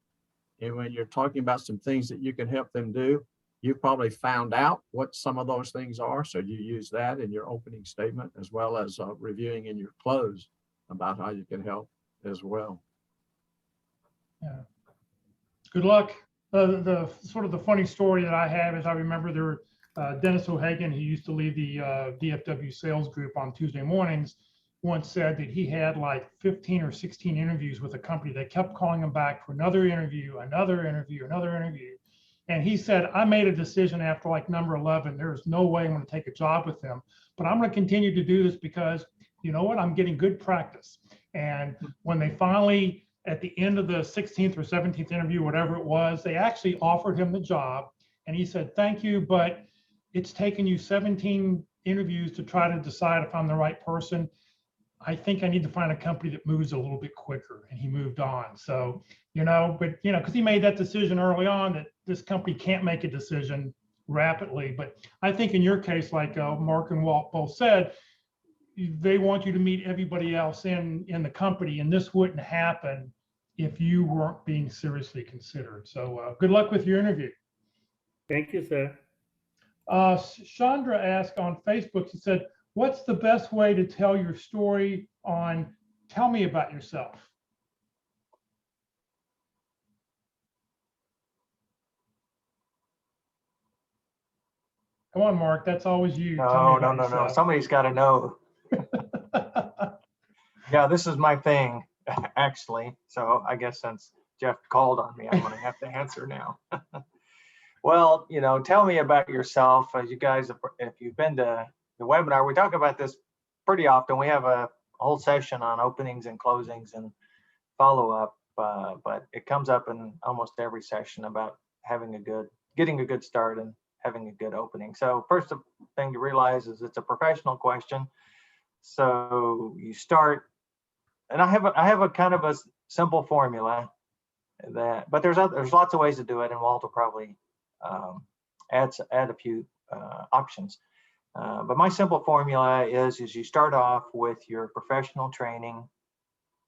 [SPEAKER 5] And when you're talking about some things that you can help them do, you probably found out what some of those things are. So you use that in your opening statement, as well as reviewing in your close about how you can help as well.
[SPEAKER 1] Yeah. Good luck. The sort of the funny story that I have is I remember there Dennis O'Hagan, who used to lead the DFW sales group on Tuesday mornings, once said that he had like 15 or 16 interviews with a company. They kept calling him back for another interview, another interview, another interview. And he said, I made a decision after like number 11, there's no way I'm going to take a job with them, but I'm going to continue to do this because you know what, I'm getting good practice. And when they finally, at the end of the 16th or 17th interview, whatever it was, they actually offered him the job. And he said, thank you, but it's taken you 17 interviews to try to decide if I'm the right person. I think I need to find a company that moves a little bit quicker. And he moved on. So, because he made that decision early on that this company can't make a decision rapidly. But I think in your case, like Mark and Walt both said, they want you to meet everybody else in the company, and this wouldn't happen if you weren't being seriously considered. So good luck with your interview.
[SPEAKER 7] Thank you, sir.
[SPEAKER 1] Chandra asked on Facebook, she said, what's the best way to tell your story on Tell Me About Yourself? Come on, Mark, that's always you. Tell me about
[SPEAKER 4] No.
[SPEAKER 1] yourself.
[SPEAKER 4] Somebody's got to know. Yeah, this is my thing, actually. So I guess since Jeff called on me, I'm going to have to answer now. Well, tell me about yourself. You guys, if you've been to the webinar, we talk about this pretty often. We have a whole session on openings and closings and follow-up, but it comes up in almost every session about getting a good start and having a good opening. So first thing to realize is it's a professional question. So you start, and I have a kind of a simple formula but there's lots of ways to do it, and Walt will probably add a few options. But my simple formula is you start off with your professional training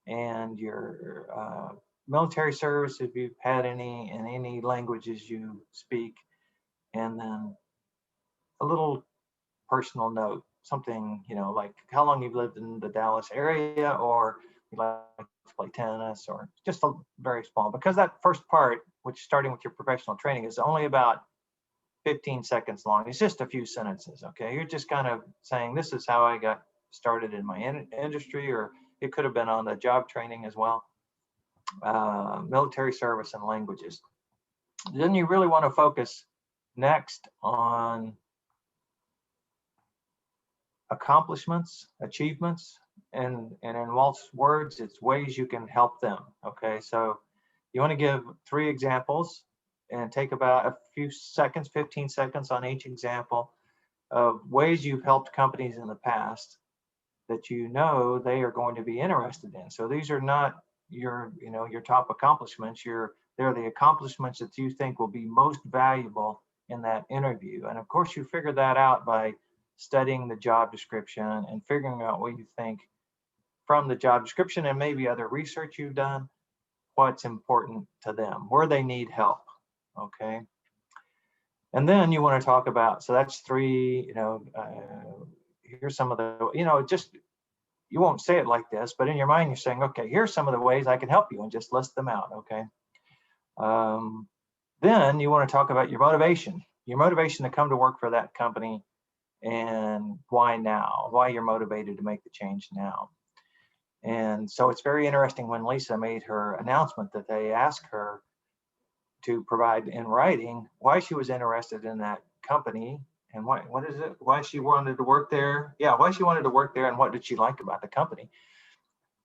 [SPEAKER 4] and your military service, if you've had any, and any languages you speak, and then a little personal note, something, like how long you've lived in the Dallas area, or you like to play tennis, or just a very small, because that first part, which starting with your professional training, is only about 15 seconds long. It's just a few sentences, okay? You're just kind of saying, this is how I got started in my industry, or it could have been on the job training as well, military service and languages. Then you really want to focus next on accomplishments, achievements, and in Walt's words, it's ways you can help them, okay? So you want to give 3 examples and take about a few seconds, 15 seconds on each example of ways you've helped companies in the past that they are going to be interested in. So these are not your top accomplishments. They're the accomplishments that you think will be most valuable in that interview. And of course, you figure that out by studying the job description and figuring out what you think from the job description and maybe other research you've done, what's important to them, where they need help, okay? And then you want to talk about, so that's 3, here's some of the, you won't say it like this, but in your mind, you're saying, okay, here's some of the ways I can help you, and just list them out, okay? Then you want to talk about your motivation to come to work for that company, and why now, why you're motivated to make the change now. And so it's very interesting when Lisa made her announcement that they asked her to provide in writing why she was interested in that company and why she wanted to work there. Yeah, why she wanted to work there and what did she like about the company.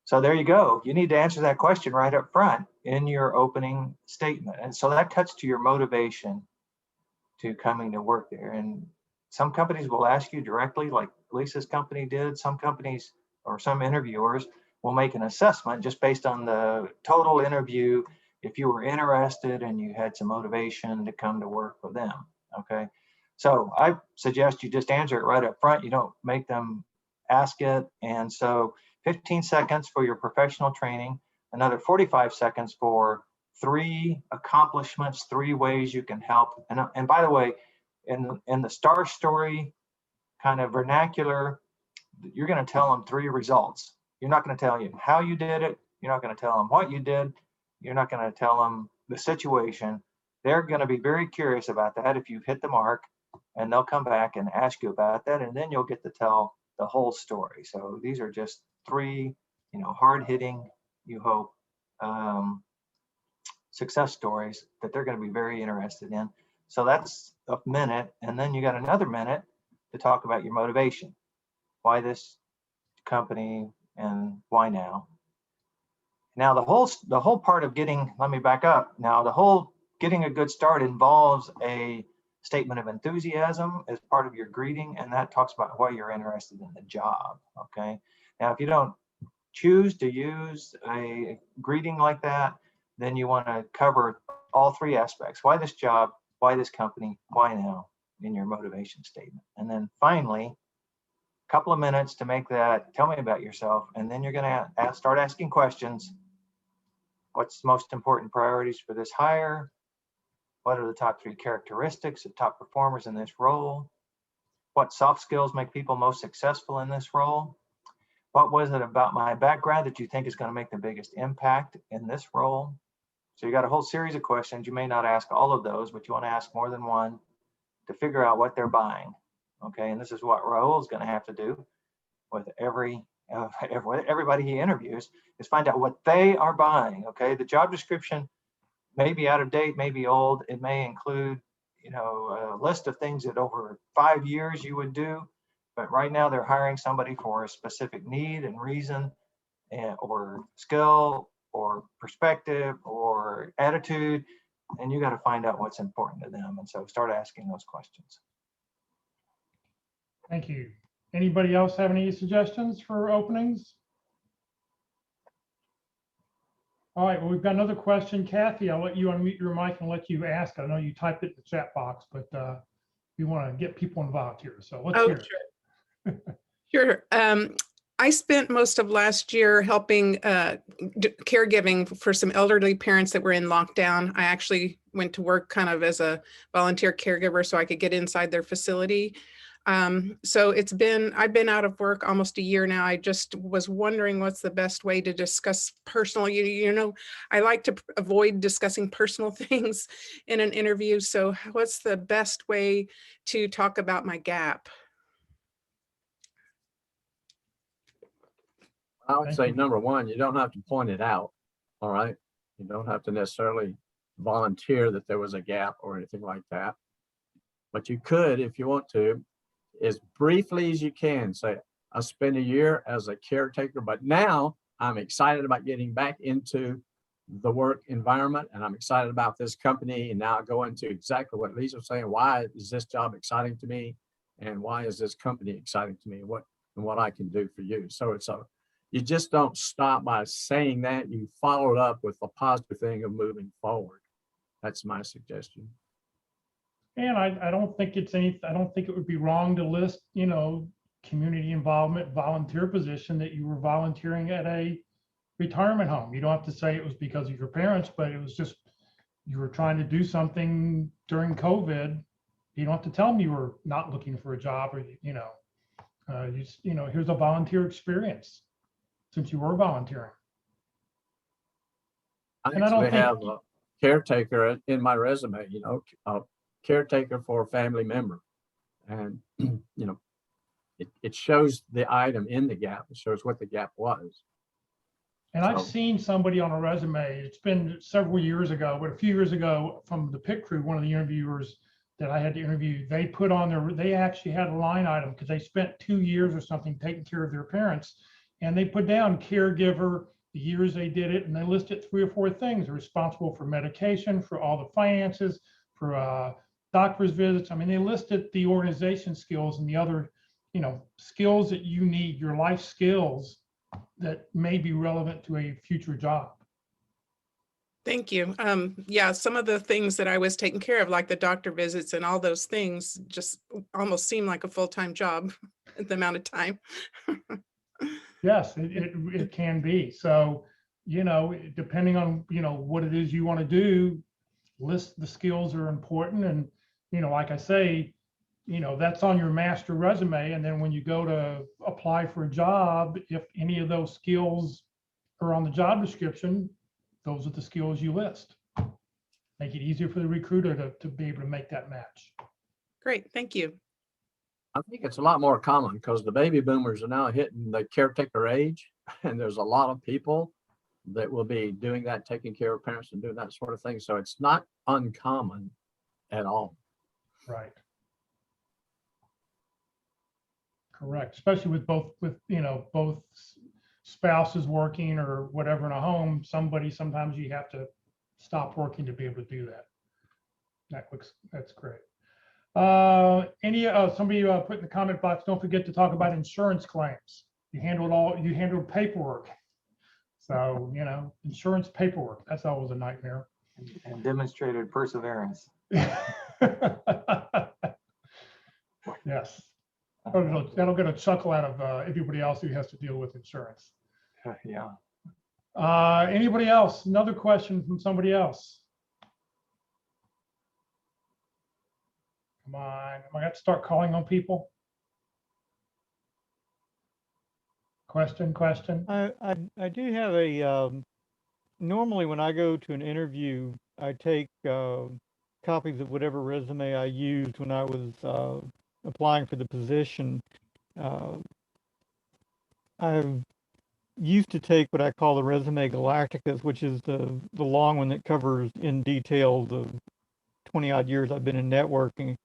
[SPEAKER 4] So there you go. You need to answer that question right up front in your opening statement. And so that cuts to your motivation to coming to work there. And some companies will ask you directly, like Lisa's company did. Some companies or some interviewers will make an assessment just based on the total interview, if you were interested and you had some motivation to come to work for them. Okay. So I suggest you just answer it right up front. You don't make them ask it. And so 15 seconds for your professional training, another 45 seconds for 3 accomplishments, 3 ways you can help. And by the way, in the star story kind of vernacular, you're going to tell them 3 results. You're not going to tell you how you did it. You're not going to tell them what you did. You're not going to tell them the situation. They're going to be very curious about that if you've hit the mark, and they'll come back and ask you about that, and then you'll get to tell the whole story. So these are just 3, hard-hitting, you hope, success stories that they're going to be very interested in. So that's a minute, and then you got another minute to talk about your motivation. Why this company and why now? Now the whole part of getting, let me back up. Now the whole getting a good start involves a statement of enthusiasm as part of your greeting, and that talks about why you're interested in the job. Okay. Now if you don't choose to use a greeting like that, then you want to cover all 3 aspects. Why this job, why this company, why now in your motivation statement. And then finally, a couple of minutes to make that, tell me about yourself. And then you're going to start asking questions. What's the most important priorities for this hire? What are the top 3 characteristics of top performers in this role? What soft skills make people most successful in this role? What was it about my background that you think is going to make the biggest impact in this role? So you got a whole series of questions. You may not ask all of those, but you want to ask more than one to figure out what they're buying. Okay, and this is what Raul is going to have to do with everybody he interviews, is find out what they are buying. Okay, the job description may be out of date, may be old. It may include, a list of things that over 5 years you would do, but right now they're hiring somebody for a specific need and reason, or skill, or perspective, or attitude, and you got to find out what's important to them. And so start asking those questions.
[SPEAKER 1] Thank you. Anybody else have any suggestions for openings? All right, well, we've got another question. Kathy, I'll let you unmute your mic and let you ask. I know you typed it in the chat box, but we want to get people involved here. So let's hear it.
[SPEAKER 9] Sure. I spent most of last year helping caregiving for some elderly parents that were in lockdown. I actually went to work kind of as a volunteer caregiver so I could get inside their facility. So I've been out of work almost a year now. I just was wondering what's the best way to discuss personal, I like to avoid discussing personal things in an interview. So what's the best way to talk about my gap?
[SPEAKER 5] I would say number 1, you don't have to point it out. All right. You don't have to necessarily volunteer that there was a gap or anything like that. But you could, if you want to, as briefly as you can, say, I spent a year as a caretaker, but now I'm excited about getting back into the work environment, and I'm excited about this company. And now I go into exactly what Lisa was saying. Why is this job exciting to me? And why is this company exciting to me? What I can do for you. So you just don't stop by saying that. You follow it up with a positive thing of moving forward. That's my suggestion.
[SPEAKER 1] And I don't think I don't think it would be wrong to list, community involvement, volunteer position that you were volunteering at a retirement home. You don't have to say it was because of your parents, but it was just, you were trying to do something during COVID. You don't have to tell them you were not looking for a job, or, here's a volunteer experience since you were volunteering.
[SPEAKER 5] I actually have a caretaker in my resume, a caretaker for a family member. And, it shows the item in the gap. It shows what the gap was.
[SPEAKER 1] And I've
[SPEAKER 4] So-
[SPEAKER 1] seen somebody on a resume, it's been several years ago, but a few years ago from the pit crew, one of the interviewers that I had to interview, they put on their, they actually had a line item because they spent 2 years or something taking care of their parents. And they put down caregiver, the years they did it, and they listed 3 or 4 things. They're responsible for medication, for all the finances, for doctor's visits. I mean, they listed the organization skills and the other, skills that you need, your life skills that may be relevant to a future job.
[SPEAKER 9] Thank you. Yeah, some of the things that I was taking care of, like the doctor visits and all those things, just almost seem like a full-time job at the amount of time.
[SPEAKER 1] Yes, it can be. So, depending on, what it is you want to do, list the skills are important. And, like I say, that's on your master resume. And then when you go to apply for a job, if any of those skills are on the job description, those are the skills you list. Make it easier for the recruiter to be able to make that match.
[SPEAKER 9] Great, thank you.
[SPEAKER 5] I think it's a lot more common because the baby boomers are now hitting the caretaker age, and there's a lot of people that will be doing that, taking care of parents and doing that sort of thing. So it's not uncommon at all.
[SPEAKER 1] Right. Correct, especially with both spouses working or whatever in a home, sometimes you have to stop working to be able to do that. That's great. Somebody put in the comment box, don't forget to talk about insurance claims. You handled paperwork. So, insurance paperwork, that's always a nightmare.
[SPEAKER 4] And demonstrated perseverance.
[SPEAKER 1] Yes. That'll get a chuckle out of everybody else who has to deal with insurance.
[SPEAKER 4] Yeah.
[SPEAKER 1] Anybody else? Another question from somebody else? Come on, am I going to start calling on people? Question.
[SPEAKER 8] I do have a, normally when I go to an interview, I take copies of whatever resume I used when I was applying for the position. I used to take what I call the Resume Galacticus, which is the long one that covers in detail the 20 odd years I've been in networking.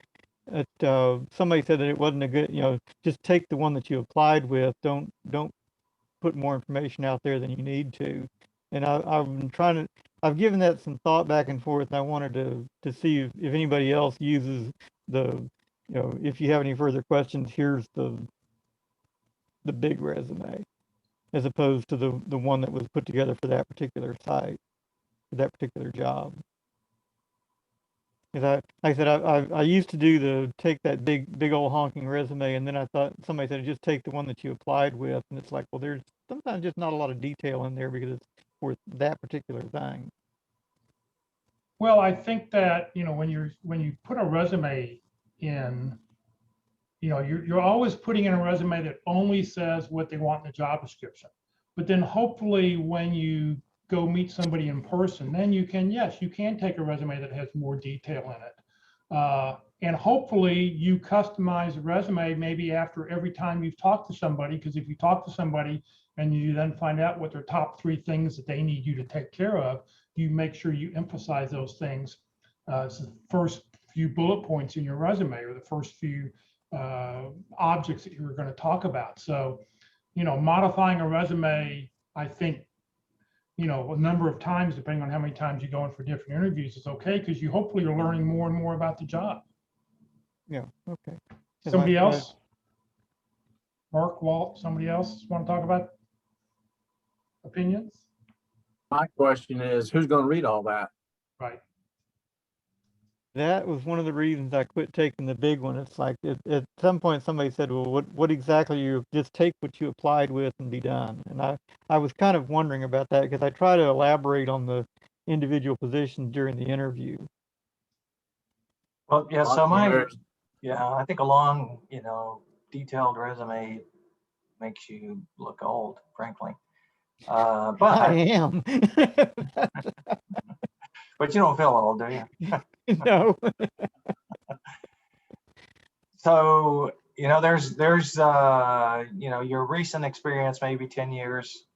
[SPEAKER 8] Somebody said that it wasn't a good, just take the one that you applied with. Don't put more information out there than you need to. And I've given that some thought back and forth, and I wanted to see if anybody else uses if you have any further questions, here's the big resume, as opposed to the one that was put together for that particular site, for that particular job. Because like I said, I used to take that big old honking resume, and then I thought somebody said just take the one that you applied with, and it's like, well, there's sometimes just not a lot of detail in there because it's for that particular thing.
[SPEAKER 1] Well, I think that when you put a resume in, you're always putting in a resume that only says what they want in the job description. But then hopefully when you go meet somebody in person, then you can take a resume that has more detail in it. And hopefully you customize the resume maybe after every time you've talked to somebody, because if you talk to somebody and you then find out what their top 3 things that they need you to take care of, you make sure you emphasize those things as the first few bullet points in your resume, or the first few objects that you're going to talk about. So, modifying a resume, I think, a number of times, depending on how many times you go in for different interviews, is okay, because you hopefully are learning more and more about the job.
[SPEAKER 8] Yeah, okay.
[SPEAKER 1] Somebody else? Mark, Walt, somebody else want to talk about opinions?
[SPEAKER 5] My question is, who's going to read all that?
[SPEAKER 1] Right.
[SPEAKER 8] That was one of the reasons I quit taking the big one. It's like at some point somebody said, well, what exactly you just take what you applied with and be done. And I was kind of wondering about that because I try to elaborate on the individual positions during the interview.
[SPEAKER 4] Well, yeah, so I think a long, detailed resume makes you look old, frankly. But
[SPEAKER 8] I am.
[SPEAKER 4] But you don't feel old, do you?
[SPEAKER 8] No.
[SPEAKER 4] So, your recent experience, maybe 10 years.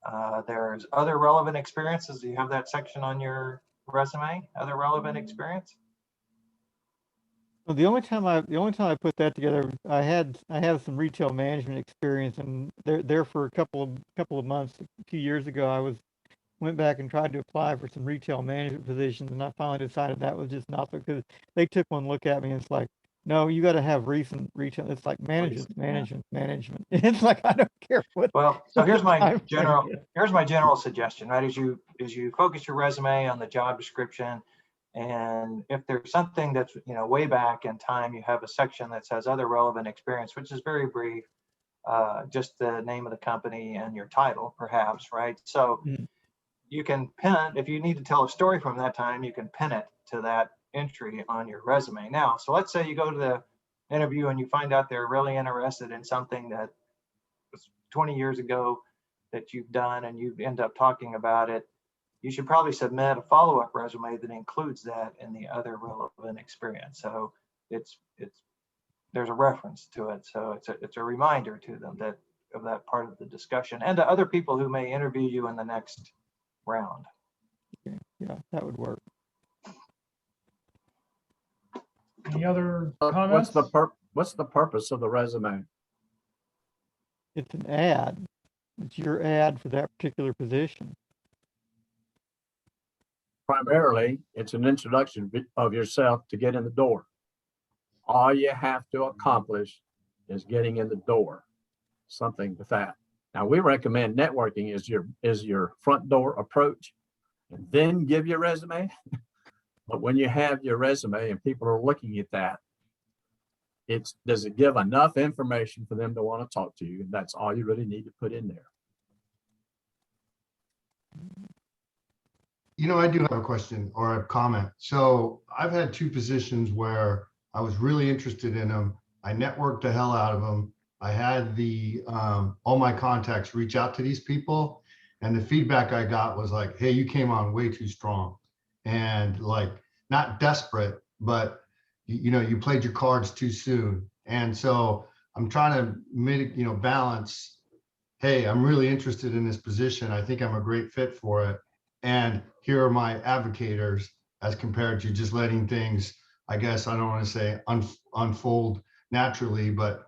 [SPEAKER 4] There's other relevant experiences. Do you have that section on your resume? Other relevant experience?
[SPEAKER 8] Well, the only time I put that together, I have some retail management experience, and there for a couple of months, a few years ago, went back and tried to apply for some retail management positions, and I finally decided that was just not because they took one look at me and it's like, no, you got to have recent retail. It's like management. It's like, I don't care what.
[SPEAKER 4] Well, so here's my
[SPEAKER 8] time frame.
[SPEAKER 4] general suggestion, right? As you focus your resume on the job description, and if there's something that's way back in time, you have a section that says other relevant experience, which is very brief, just the name of the company and your title, perhaps, right? So you can pin, if you need to tell a story from that time, you can pin it to that entry on your resume. Now, so let's say you go to the interview and you find out they're really interested in something that was 20 years ago that you've done, and you end up talking about it. You should probably submit a follow-up resume that includes that in the other relevant experience. So there's a reference to it. So it's a reminder to them of that part of the discussion, and to other people who may interview you in the next round.
[SPEAKER 8] Yeah, that would work.
[SPEAKER 1] Any other comments?
[SPEAKER 5] What's the purpose of the resume?
[SPEAKER 8] It's an ad. It's your ad for that particular position.
[SPEAKER 5] Primarily, it's an introduction of yourself to get in the door. All you have to accomplish is getting in the door, something with that. Now, we recommend networking is your front door approach, and then give your resume. But when you have your resume and people are looking at that, does it give enough information for them to want to talk to you? And that's all you really need to put in there.
[SPEAKER 10] I do have a question or a comment. So I've had two positions where I was really interested in them. I networked the hell out of them. I had all my contacts reach out to these people, and the feedback I got was like, hey, you came on way too strong, and like not desperate, but you played your cards too soon. And so I'm trying to balance, hey, I'm really interested in this position. I think I'm a great fit for it. And here are my advocators, as compared to just letting things, I guess, I don't want to say unfold naturally, but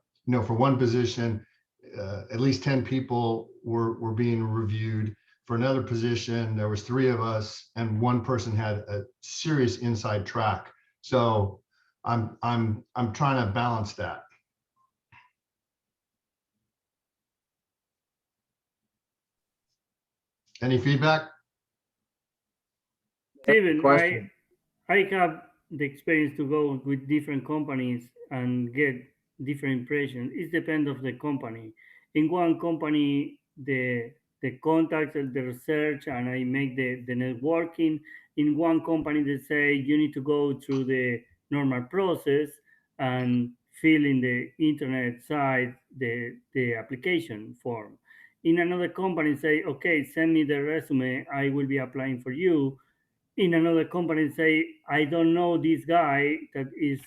[SPEAKER 10] for one position, at least 10 people were being reviewed. For another position, there was 3 of us, and one person had a serious inside track. So I'm trying to balance that. Any feedback?
[SPEAKER 7] Steven,
[SPEAKER 5] Question.
[SPEAKER 7] I have the experience to go with different companies and get different impressions. It depends of the company. In one company, the contacts and the research, and I make the networking. In one company, they say you need to go through the normal process and fill in the internet site the application form. In another company, say, okay, send me the resume. I will be applying for you. In another company, say, I don't know this guy that is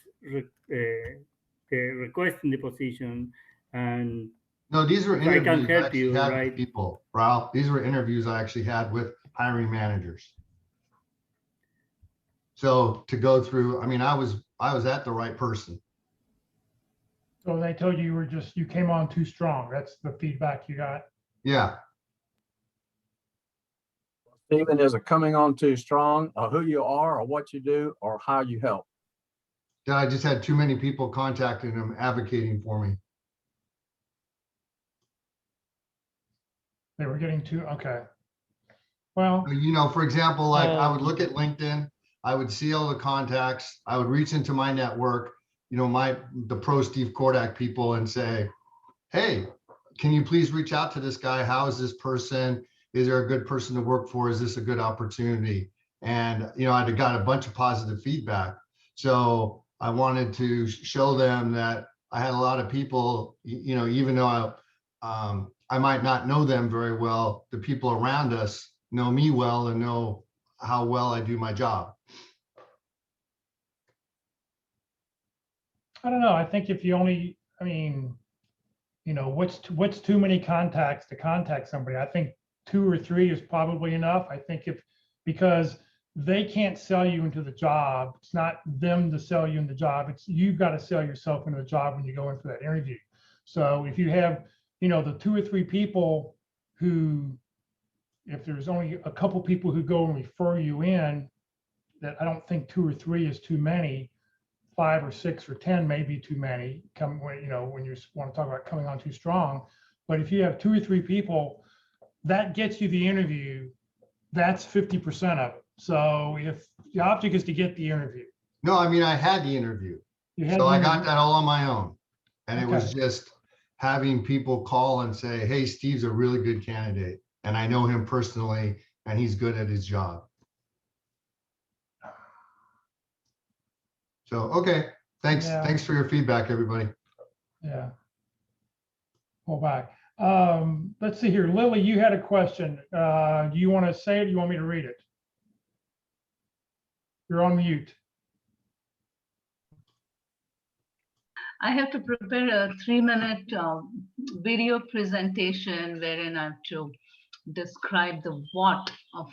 [SPEAKER 7] requesting the position, and
[SPEAKER 10] No, these were
[SPEAKER 7] I can
[SPEAKER 10] interviews I
[SPEAKER 7] help
[SPEAKER 10] actually
[SPEAKER 7] you,
[SPEAKER 10] had
[SPEAKER 7] right?
[SPEAKER 10] with people, Ralph. These were interviews I actually had with hiring managers. So to go through, I was at the right person.
[SPEAKER 1] So they told you you came on too strong. That's the feedback you got.
[SPEAKER 10] Yeah.
[SPEAKER 5] Steven, is it coming on too strong, or who you are, or what you do, or how you help?
[SPEAKER 10] That I just had too many people contacting them, advocating for me.
[SPEAKER 1] They were getting too, okay. Well,
[SPEAKER 10] For example, like I would look at LinkedIn, I would see all the contacts, I would reach into my network, the pro Steve Kordak people, and say, hey, can you please reach out to this guy? How is this person? Is there a good person to work for? Is this a good opportunity? And, I'd got a bunch of positive feedback. So I wanted to show them that I had a lot of people, even though I might not know them very well, the people around us know me well and know how well I do my job.
[SPEAKER 1] I don't know. I think if you only, you know, what's too many contacts to contact somebody? I think 2 or 3 is probably enough. I think because they can't sell you into the job. It's not them to sell you in the job. It's you've got to sell yourself into the job when you go in for that interview. So if you have, you know, the 2 or 3 people who, if there's only a couple people who go and refer you in, that I don't think 2 or 3 is too many. 5 or 6 or 10 may be too many. You know, when you want to talk about coming on too strong. But if you have 2 or 3 people, that gets you the interview. That's 50% of it. So if the object is to get the interview.
[SPEAKER 10] No, I mean, I had the interview. So I got that all on my own. And it was just having people call and say, hey, Steve's a really good candidate. And I know him personally, and he's good at his job. So, okay, thanks.
[SPEAKER 1] Yeah.
[SPEAKER 10] Thanks for your feedback, everybody.
[SPEAKER 1] Yeah. Hold back. Let's see here. Lily, you had a question. Do you want to say it? Or do you want me to read it? You're on mute.
[SPEAKER 11] I have to prepare a 3-minute video presentation wherein I have to describe the what of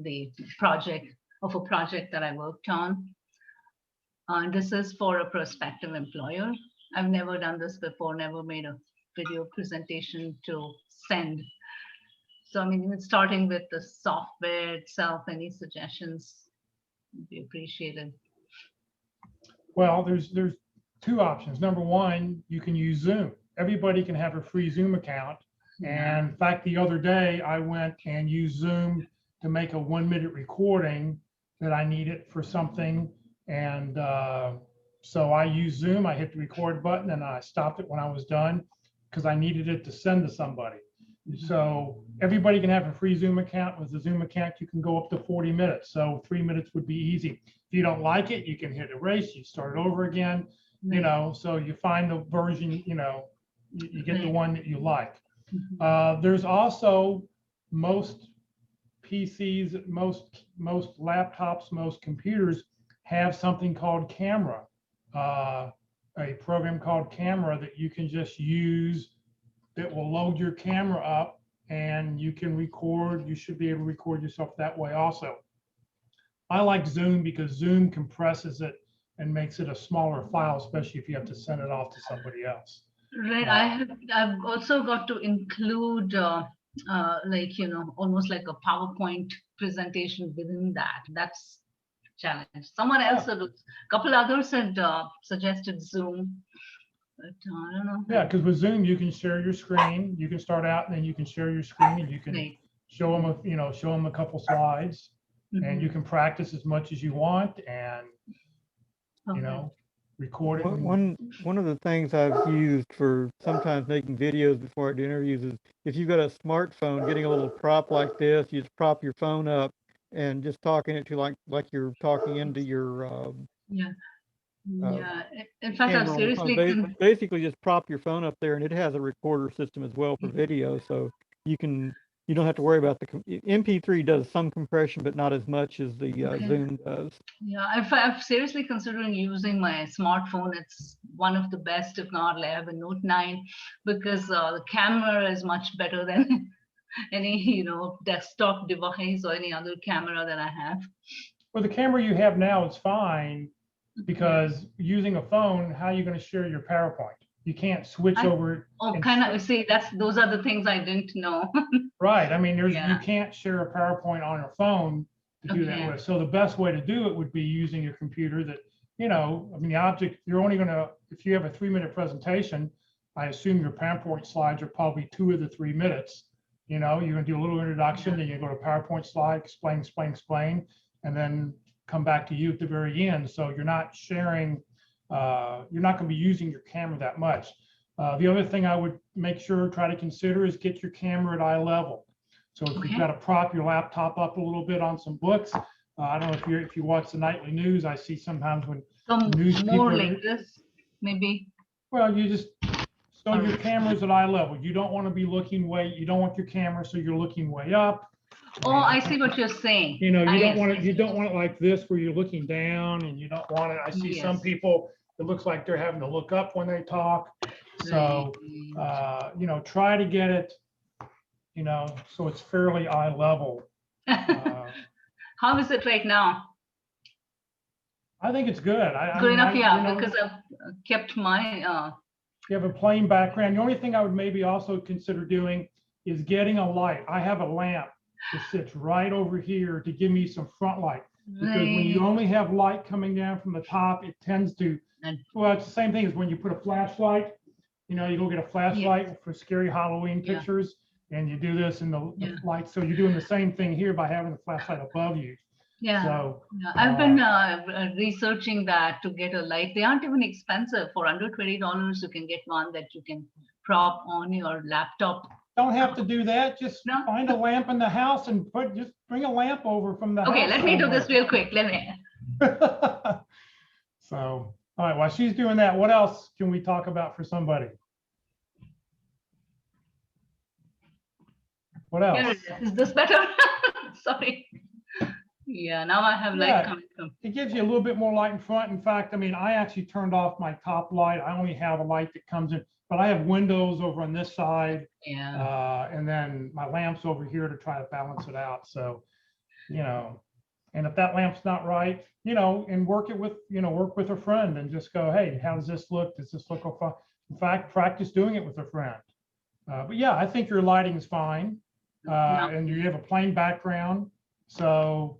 [SPEAKER 11] the project of a project that I worked on. This is for a prospective employer. I've never done this before, never made a video presentation to send. So, I mean, starting with the software itself, any suggestions would be appreciated.
[SPEAKER 1] Well, there's 2 options. Number one, you can use Zoom. Everybody can have a free Zoom account. And in fact, the other day I went and used Zoom to make a 1-minute recording that I needed for something. And so I used Zoom. I hit the record button and I stopped it when I was done because I needed it to send to somebody. So everybody can have a free Zoom account. With the Zoom account, you can go up to 40 minutes. So 3 minutes would be easy. If you don't like it, you can hit erase, you start over again, you know, so you find the version, you know, you get the one that you like. There's also most PCs, most laptops, most computers have something called Camera, a program called Camera that you can just use that will load your camera up and you can record. You should be able to record yourself that way also. I like Zoom because Zoom compresses it and makes it a smaller file, especially if you have to send it off to somebody else.
[SPEAKER 11] Right. I've also got to include like, you know, almost like a PowerPoint presentation within that. That's a challenge. Someone else, a couple others had suggested Zoom. But I don't know.
[SPEAKER 1] Yeah, because with Zoom, you can share your screen. You can start out and then you can share your screen and you can show them a couple slides and you can practice as much as you want and, you know, record it.
[SPEAKER 8] One of the things I've used for sometimes making videos before I do interviews is if you've got a smartphone, getting a little prop like this, you just prop your phone up and just talking it to like you're talking into your
[SPEAKER 11] in fact, I've seriously
[SPEAKER 8] basically just prop your phone up there, and it has a recorder system as well for video, so you don't have to worry about the MP3 does some compression, but not as much as the Zoom does.
[SPEAKER 11] Yeah, I've seriously considering using my smartphone. It's one of the best, if not, I have a Note 9 because the camera is much better than any, you know, desktop device or any other camera that I have.
[SPEAKER 1] Well, the camera you have now is fine. Because using a phone, how are you going to share your PowerPoint? You can't switch over.
[SPEAKER 11] Oh, kind of. See, those are the things I didn't know.
[SPEAKER 1] Right. I mean, you can't share a PowerPoint on your phone to do that with. So the best way to do it would be using your computer. That, you know, I mean, the object you're only going to, if you have a 3-minute presentation, I assume your PowerPoint slides are probably 2 of the 3 minutes. You know, you're going to do a little introduction, then you go to PowerPoint slide, explain, and then come back to you at the very end. So you're not sharing, you're not going to be using your camera that much. The other thing I would try to consider is get your camera at eye level. So if you've got to prop your laptop up a little bit on some books, I don't know if you watch the nightly news, I see sometimes when news
[SPEAKER 11] more like this, maybe.
[SPEAKER 1] Well, you just, so your camera's at eye level. You don't want to be looking you don't want your camera so you're looking way up.
[SPEAKER 11] Oh, I see what you're saying.
[SPEAKER 1] You know, you don't want it like this where you're looking down, and you don't want it. I see some people, it looks like they're having to look up when they talk. So, you know, try to get it, you know, so it's fairly eye level.
[SPEAKER 11] How is it right now?
[SPEAKER 1] I think it's good. I
[SPEAKER 11] Good
[SPEAKER 1] mean,
[SPEAKER 11] enough,
[SPEAKER 1] you
[SPEAKER 11] yeah,
[SPEAKER 1] know,
[SPEAKER 11] because I've kept my,
[SPEAKER 1] you have a plain background. The only thing I would maybe also consider doing is getting a light. I have a lamp that sits right over here to give me some front light. Because when you only have light coming down from the top, it tends to, well, it's the same thing as when you put a flashlight, you know, you go get a flashlight for scary Halloween pictures, and you do this in the light. So you're doing the same thing here by having the flashlight above you.
[SPEAKER 11] yeah.
[SPEAKER 1] So
[SPEAKER 11] I've been researching that to get a light. They aren't even expensive. For under $20, you can get one that you can prop on your laptop.
[SPEAKER 1] don't have to do that. Just find a lamp in the house and just bring a lamp over from the house.
[SPEAKER 11] Okay, let me do this real quick. Let me.
[SPEAKER 1] So, all right, while she's doing that, what else can we talk about for somebody? What else?
[SPEAKER 11] Here it is. Is this better? Sorry. Yeah, now I have light coming from.
[SPEAKER 1] It gives you a little bit more light in front. In fact, I mean, I actually turned off my top light. I only have a light that comes in, but I have windows over on this side.
[SPEAKER 11] Yeah.
[SPEAKER 1] And then my lamp's over here to try to balance it out. So, you know, and if that lamp's not right, you know, and work it with, you know, work with a friend and just go, hey, how does this look? Does this look okay? In fact, practice doing it with a friend. But yeah, I think your lighting is fine. And you have a plain background. So,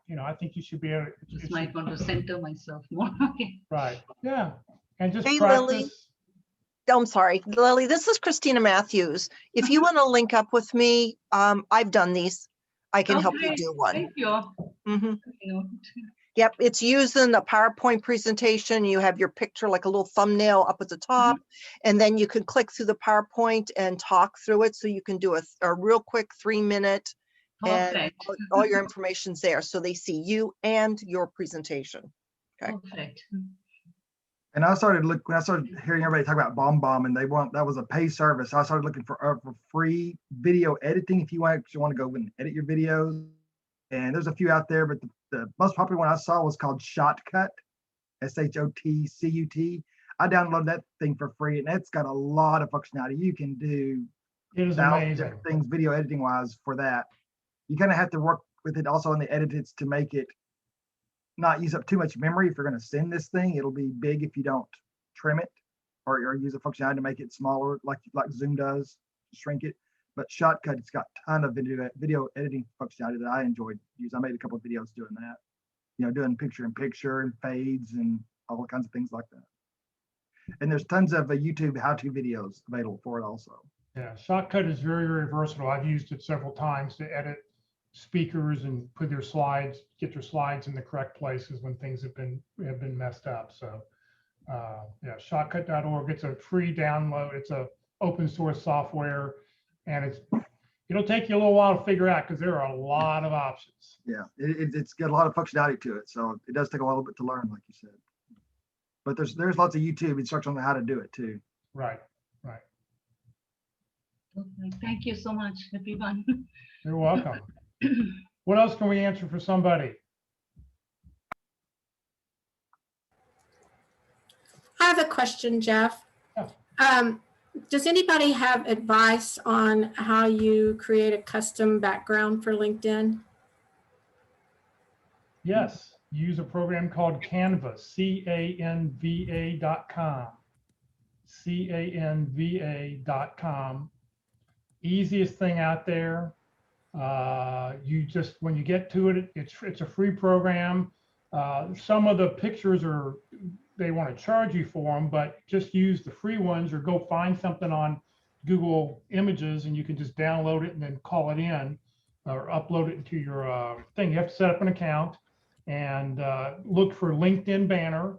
[SPEAKER 1] you know, I think you should be able to.
[SPEAKER 11] Just might want to center myself more. Okay.
[SPEAKER 1] Right. Yeah. And just
[SPEAKER 12] Hey,
[SPEAKER 1] practice.
[SPEAKER 12] Lily. Oh, I'm sorry, Lily, this is Christina Matthews. If you want to link up with me, I've done these. I can help you do one.
[SPEAKER 11] Thank you.
[SPEAKER 12] Mhm. Yep, it's using a PowerPoint presentation. You have your picture, like a little thumbnail up at the top, and then you can click through the PowerPoint and talk through it. So you can do a real quick 3-minute, and all your information's there. So they see you and your presentation. Okay.
[SPEAKER 11] Perfect.
[SPEAKER 13] And when I started hearing everybody talk about BombBomb, and that was a pay service. I started looking for free video editing if you actually want to go and edit your videos. And there's a few out there, but the most popular one I saw was called Shotcut, SHOTCUT. I downloaded that thing for free, and it's got a lot of functionality. You can do
[SPEAKER 1] amazing
[SPEAKER 13] things video editing wise for that. You kind of have to work with it also in the edits to make it not use up too much memory. If you're going to send this thing, it'll be big if you don't trim it or use a functionality to make it smaller, like Zoom does, shrink it. But Shotcut, it's got a ton of video editing functionality that I enjoyed using. I made a couple of videos doing that, you know, doing picture-in-picture and fades and all kinds of things like that. And there's tons of YouTube how-to videos available for it also.
[SPEAKER 1] Yeah, Shotcut is very, very versatile. I've used it several times to edit speakers and put their slides, get your slides in the correct places when things have been messed up. So yeah, shotcut.org. It's a free download. It's a open source software, and it'll take you a little while to figure out because there are a lot of options.
[SPEAKER 13] Yeah, it's got a lot of functionality to it, so it does take a little bit to learn, like you said. But there's lots of YouTube instructions on how to do it too.
[SPEAKER 1] Right, right.
[SPEAKER 11] Okay. Thank you so much, everyone.
[SPEAKER 1] You're welcome. What else can we answer for somebody?
[SPEAKER 6] I have a question, Jeff. Does anybody have advice on how you create a custom background for LinkedIn?
[SPEAKER 1] Yes, use a program called Canva, CANVA.com. CANVA.com. Easiest thing out there. You just, when you get to it, it's a free program. Some of the pictures they want to charge you for them, but just use the free ones or go find something on Google Images and you can just download it and then call it in or upload it into your thing. You have to set up an account and look for LinkedIn banner,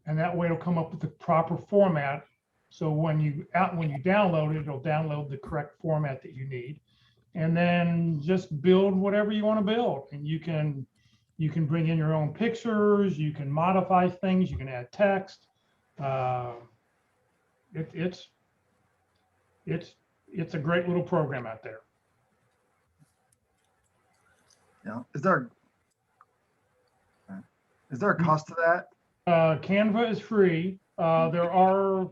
[SPEAKER 1] and that way it'll come up with the proper format. So when you download it, it'll download the correct format that you need. And then just build whatever you want to build, and you can bring in your own pictures, you can modify things, you can add text. It's a great little program out there.
[SPEAKER 13] Yeah, is there a cost to that?
[SPEAKER 1] Canva is free. There are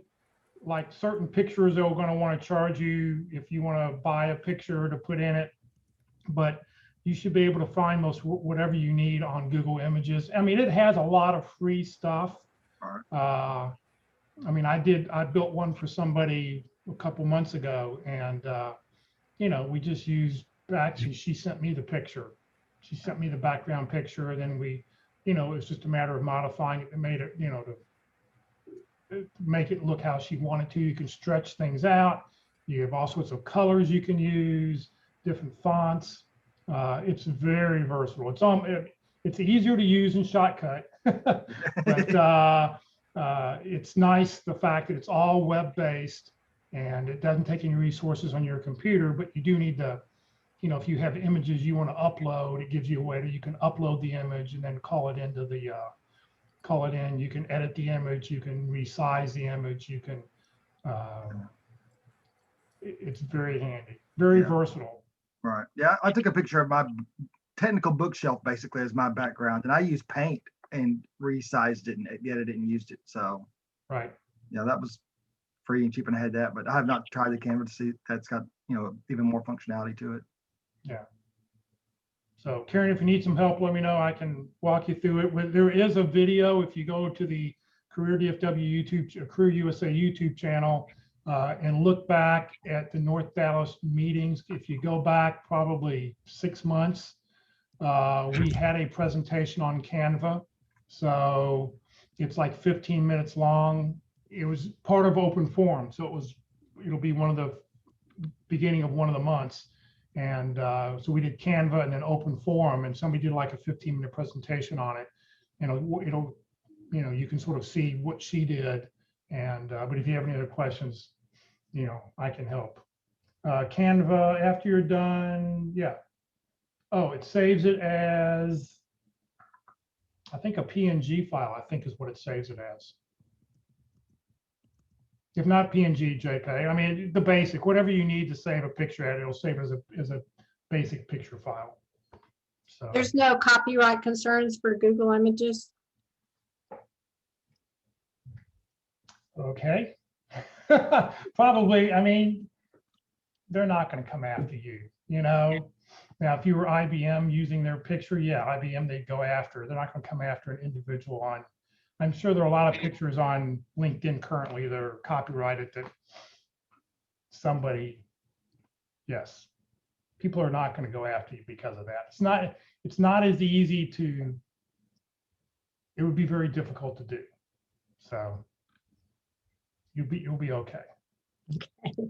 [SPEAKER 1] like certain pictures, they're going to want to charge you if you want to buy a picture to put in it. But you should be able to find most whatever you need on Google Images. I mean, it has a lot of free stuff. I mean, I built one for somebody a couple months ago, and you know, we just used, actually, she sent me the picture. She sent me the background picture, and then we, you know, it was just a matter of modifying it and made it, you know, to make it look how she wanted to. You can stretch things out. You have all sorts of colors you can use, different fonts. It's very versatile. It's easier to use in Shotcut, but it's nice the fact that it's all web-based and it doesn't take any resources on your computer, but you do need to, you know, if you have images you want to upload, it gives you a way that you can upload the image and then call it into the, call it in. You can edit the image, you can resize the image, you can, it's very handy, very versatile.
[SPEAKER 13] Right. Yeah, I took a picture of my technical bookshelf basically as my background, and I used paint and resized it and edited it and used it. So,
[SPEAKER 1] right.
[SPEAKER 13] Yeah, that was free and cheap, and I had that, but I have not tried the Canva to see if that's got, you know, even more functionality to it.
[SPEAKER 1] Yeah. So Karen, if you need some help, let me know. I can walk you through it. There is a video if you go to the Career DFW YouTube, Career USA YouTube channel, and look back at the North Dallas meetings. If you go back probably 6 months, we had a presentation on Canva. So it's like 15 minutes long. It was part of open forum. So it'll be one of the beginning of one of the months. And so we did Canva and then open forum, and somebody did like a 15-minute presentation on it. And it'll, you know, you can sort of see what she did. And but if you have any other questions, you know, I can help. Canva, after you're done, yeah. Oh, it saves it as, I think, a PNG file, I think is what it saves it as. If not PNG, JPEG. I mean, the basic, whatever you need to save a picture at, it'll save it as a basic picture file. So
[SPEAKER 6] There's no copyright concerns for Google Images?
[SPEAKER 1] okay. Probably, I mean, they're not going to come after you, you know. Now, if you were IBM using their picture, yeah, IBM, they'd go after. They're not going to come after an individual on. I'm sure there are a lot of pictures on LinkedIn currently that are copyrighted that somebody, yes, people are not going to go after you because of that. It's not as easy to, it would be very difficult to do. So you'll be okay.
[SPEAKER 6] Okay.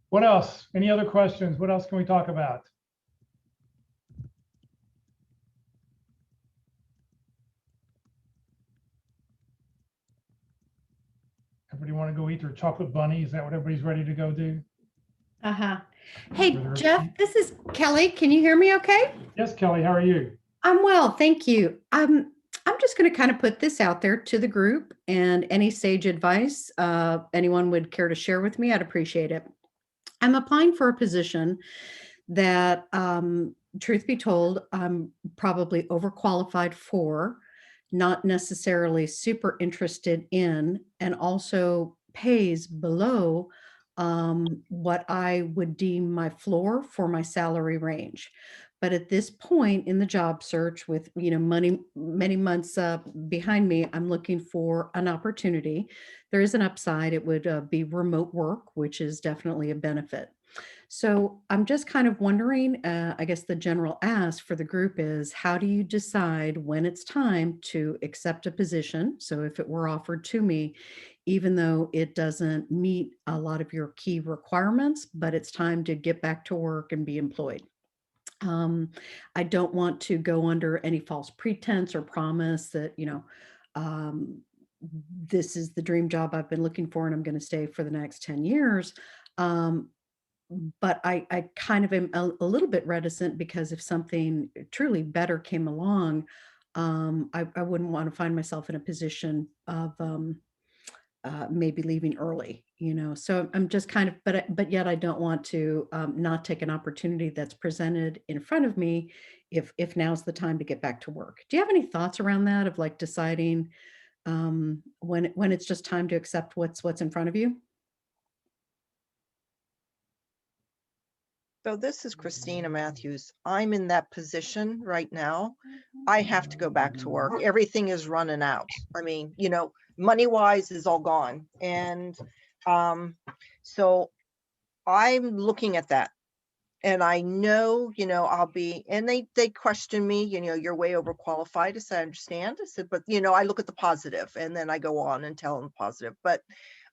[SPEAKER 1] What else? Any other questions? What else can we talk about? Everybody want to go eat their chocolate bunny? Is that what everybody's ready to go do?
[SPEAKER 14] Uh-huh. Hey, Jeff, this is Kelly. Can you hear me okay?
[SPEAKER 1] Yes, Kelly, how are you?
[SPEAKER 14] I'm well, thank you. I'm just going to kind of put this out there to the group, and any sage advice anyone would care to share with me, I'd appreciate it. I'm applying for a position that, truth be told, I'm probably overqualified for, not necessarily super interested in, and also pays below what I would deem my floor for my salary range. But at this point in the job search, with, you know, many months behind me, I'm looking for an opportunity. There is an upside. It would be remote work, which is definitely a benefit. So I'm just kind of wondering, I guess the general ask for the group is, how do you decide when it's time to accept a position? So if it were offered to me, even though it doesn't meet a lot of your key requirements, but it's time to get back to work and be employed. I don't want to go under any false pretense or promise that, you know, this is the dream job I've been looking for and I'm going to stay for the next 10 years. But I kind of am a little bit reticent, because if something truly better came along, I wouldn't want to find myself in a position of maybe leaving early, you know. So I'm just kind of, but yet I don't want to not take an opportunity that's presented in front of me if now's the time to get back to work. Do you have any thoughts around that, of like deciding when it's just time to accept what's in front of you?
[SPEAKER 12] So this is Christina Matthews. I'm in that position right now. I have to go back to work. Everything is running out. I mean, you know, money wise is all gone. And so I'm looking at that. And I know, you know, I'll be, and they question me, you know, you're way overqualified. I said, I understand. I said, but you know, I look at the positive and then I go on and tell them the positive, but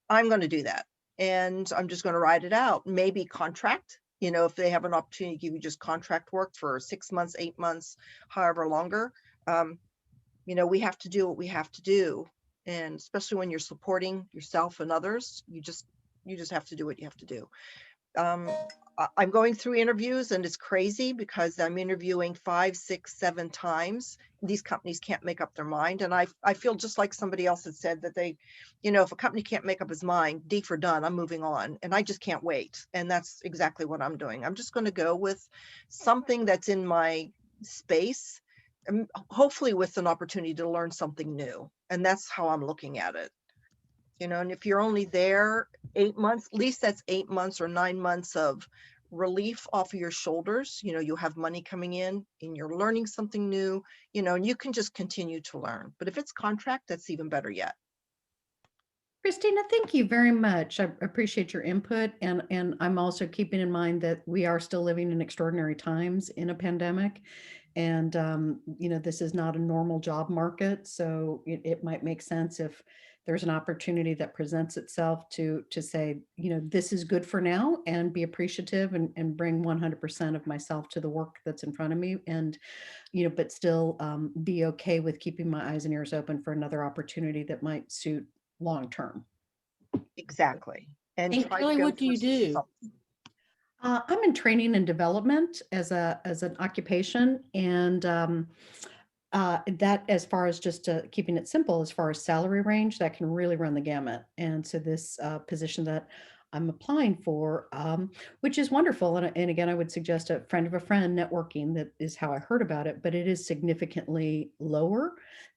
[SPEAKER 12] I'm going to do that. And I'm just going to ride it out. Maybe contract, you know, if they have an opportunity to give you just contract work for 6 months, 8 months, however longer, you know, we have to do what we have to do. And especially when you're supporting yourself and others, you just have to do what you have to do. I'm going through interviews and it's crazy because I'm interviewing 5, 6, 7 times. These companies can't make up their mind. And I feel just like somebody else had said that they, you know, if a company can't make up his mind, D for done, I'm moving on and I just can't wait. And that's exactly what I'm doing. I'm just going to go with something that's in my space, and hopefully with an opportunity to learn something new. And that's how I'm looking at it. You know, and if you're only there 8 months, at least that's 8 months or 9 months of relief off of your shoulders. You know, you have money coming in and you're learning something new, you know, and you can just continue to learn. But if it's contract, that's even better yet.
[SPEAKER 14] Christina, thank you very much. I appreciate your input. And I'm also keeping in mind that we are still living in extraordinary times in a pandemic. And, you know, this is not a normal job market. So it might make sense if there's an opportunity that presents itself to say, you know, this is good for now and be appreciative and bring 100% of myself to the work that's in front of me. And, you know, but still be okay with keeping my eyes and ears open for another opportunity that might suit long-term.
[SPEAKER 12] Exactly. And
[SPEAKER 15] Kelly, what do you do?
[SPEAKER 14] I'm in training and development as an occupation, and that, as far as just keeping it simple, as far as salary range, that can really run the gamut. And so this position that I'm applying for, which is wonderful, and again, I would suggest a friend of a friend networking. That is how I heard about it, but it is significantly lower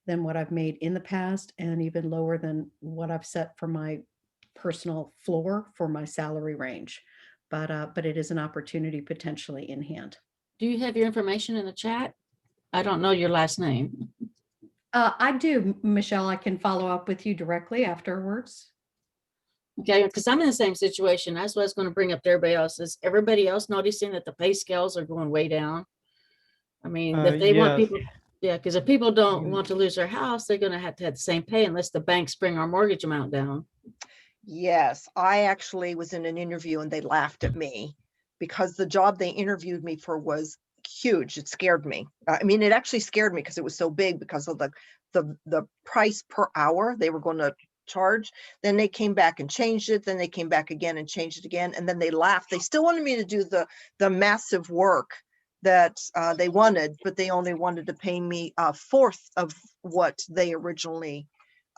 [SPEAKER 14] than what I've made in the past, and even lower than what I've set for my personal floor for my salary range. But it is an opportunity potentially in hand.
[SPEAKER 15] Do you have your information in the chat? I don't know your last name.
[SPEAKER 14] I do, Michelle. I can follow up with you directly afterwards.
[SPEAKER 15] Okay, because I'm in the same situation. That's what I was going to bring up to everybody else. Is everybody else noticing that the pay scales are going way down? I mean, if they want people, yeah, because if people don't want to lose their house, they're going to have the same pay unless the banks bring our mortgage amount down.
[SPEAKER 12] Yes, I actually was in an interview and they laughed at me because the job they interviewed me for was huge. It scared me. I mean, it actually scared me because it was so big because of the price per hour they were going to charge. Then they came back and changed it. Then they came back again and changed it again. And then they laughed. They still wanted me to do the massive work that they wanted, but they only wanted to pay me a fourth of what they originally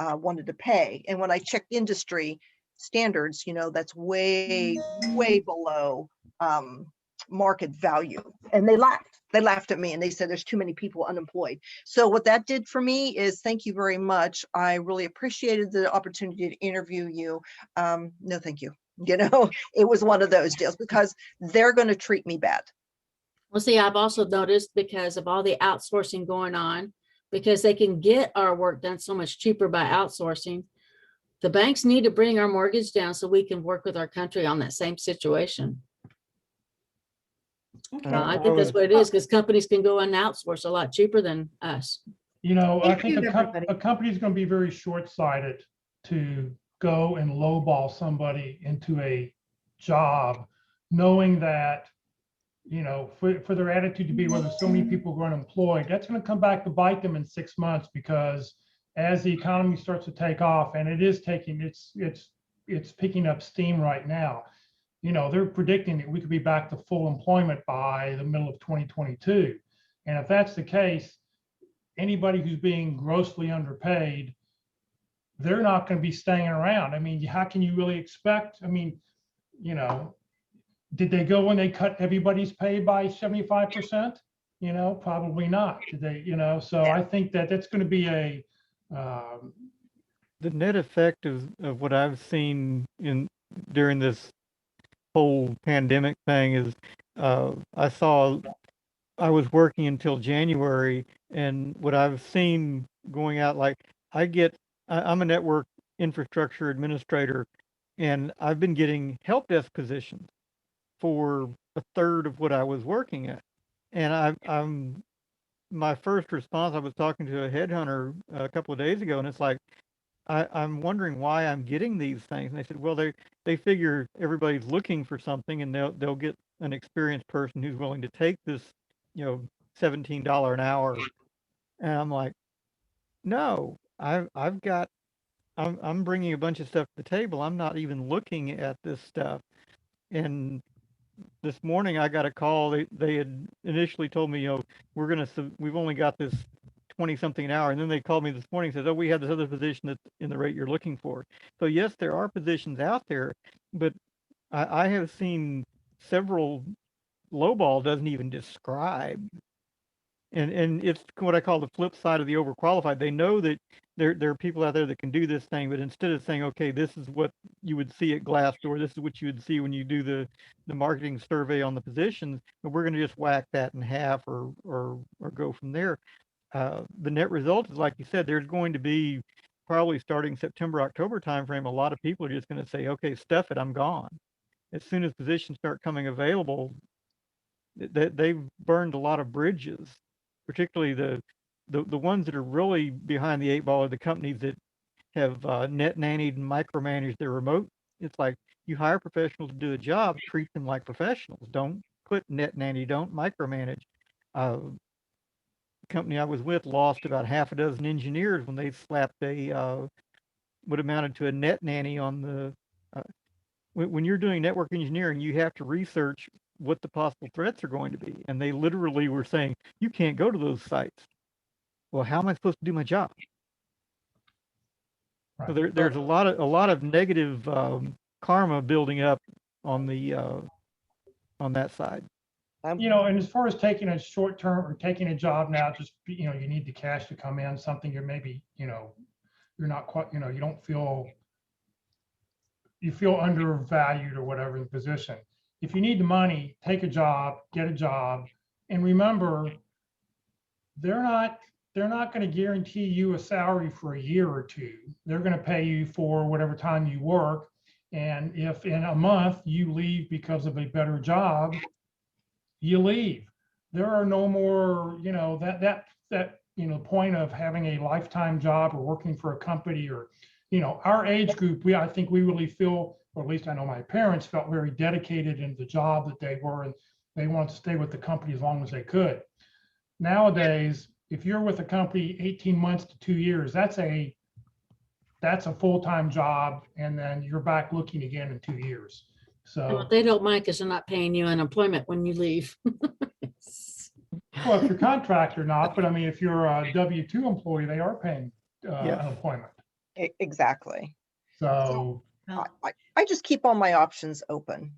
[SPEAKER 12] wanted to pay. And when I checked industry standards, you know, that's way below market value. And they laughed at me and they said there's too many people unemployed. So what that did for me is, thank you very much. I really appreciated the opportunity to interview you. No, thank you. You know, it was one of those deals because they're going to treat me bad.
[SPEAKER 15] Well, see, I've also noticed because of all the outsourcing going on, because they can get our work done so much cheaper by outsourcing, the banks need to bring our mortgage down so we can work with our country on that same situation.
[SPEAKER 14] Okay.
[SPEAKER 15] I think that's what it is, because companies can go and outsource a lot cheaper than us.
[SPEAKER 1] You know, I
[SPEAKER 14] Thank
[SPEAKER 1] think
[SPEAKER 14] you, everybody.
[SPEAKER 1] a company is going to be very short-sighted to go and lowball somebody into a job, knowing that, you know, for their attitude to be, well, there's so many people who are unemployed, that's going to come back to bite them in 6 months, because as the economy starts to take off, and it is taking, it's picking up steam right now. You know, they're predicting that we could be back to full employment by the middle of 2022. And if that's the case, anybody who's being grossly underpaid, they're not going to be staying around. I mean, how can you really expect? I mean, you know, did they go when they cut everybody's pay by 75%? You know, probably not. Did they, you know, so I think that that's going to be
[SPEAKER 8] the net effect of what I've seen during this whole pandemic thing is I was working until January, and what I've seen going out, like I'm a network infrastructure administrator, and I've been getting help desk positions for a third of what I was working at. And I'm my first response, I was talking to a headhunter a couple of days ago, and it's like, I'm wondering why I'm getting these things. And they said, well, they figure everybody's looking for something, and they'll get an experienced person who's willing to take this, $17 an hour. And I'm like, no, I'm bringing a bunch of stuff to the table. I'm not even looking at this stuff. And this morning I got a call. They had initially told me, we've only got this 20 something an hour. And then they called me this morning and said, oh, we have this other position that's in the rate you're looking for. So yes, there are positions out there, but I have seen several lowball doesn't even describe. And it's what I call the flip side of the overqualified. They know that there are people out there that can do this thing, but instead of saying, okay, this is what you would see at Glassdoor, this is what you would see when you do the marketing survey on the positions, but we're going to just whack that in half or go from there. The net result is, like you said, there's going to be probably starting September, October timeframe, a lot of people are just going to say, okay, stuff it, I'm gone. As soon as positions start coming available, they've burned a lot of bridges, particularly the ones that are really behind the eight ball are the companies that have net nannied and micromanaged their remote. It's like, you hire professionals to do a job, treat them like professionals. Don't put net nanny, don't micromanage. The company I was with lost about half a dozen engineers when they slapped what amounted to a net nanny on the. When you're doing network engineering, you have to research what the possible threats are going to be. And they literally were saying, you can't go to those sites. Well, how am I supposed to do my job?
[SPEAKER 1] Right.
[SPEAKER 8] So there's a lot of negative karma building up on that side.
[SPEAKER 1] And as far as taking a short term or taking a job now, just, you need the cash to come in, something you're maybe, you're not quite, you don't feel, you feel undervalued or whatever in the position. If you need the money, take a job, get a job, and remember, they're not going to guarantee you a salary for a year or two. They're going to pay you for whatever time you work. And if in a month you leave because of a better job, you leave. There are no more, that point of having a lifetime job or working for a company or, our age group, I think we really feel, or at least I know my parents felt very dedicated in the job that they were, and they wanted to stay with the company as long as they could. Nowadays, if you're with a company 18 months to 2 years, that's a full-time job, and then you're back looking again in 2 years.
[SPEAKER 15] And what
[SPEAKER 1] So,
[SPEAKER 15] they don't mind is they're not paying you unemployment when you leave.
[SPEAKER 1] well, if you're contract or not, but I mean, if you're a W-2 employee, they are paying unemployment.
[SPEAKER 12] Exactly.
[SPEAKER 1] So,
[SPEAKER 12] I just keep all my options open,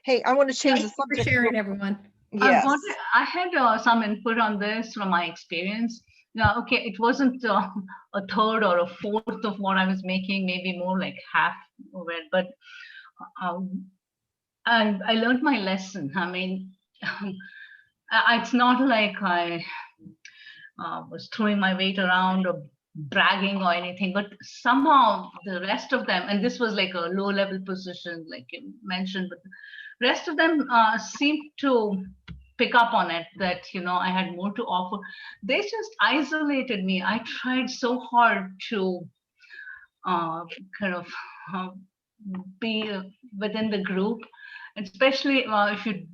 [SPEAKER 12] Hey, I want to change the
[SPEAKER 14] Thanks for
[SPEAKER 12] subject.
[SPEAKER 14] sharing, everyone.
[SPEAKER 12] Yes.
[SPEAKER 11] I had some input on this from my experience. Now, okay, it wasn't a third or a fourth of what I was making, maybe more like half of it, but I learned my lesson. I mean, it's not like I was throwing my weight around or bragging or anything, but somehow the rest of them, and this was like a low level position, like you mentioned, but the rest of them seemed to pick up on it, that, I had more to offer. They just isolated me. I tried so hard to kind of be within the group, especially if you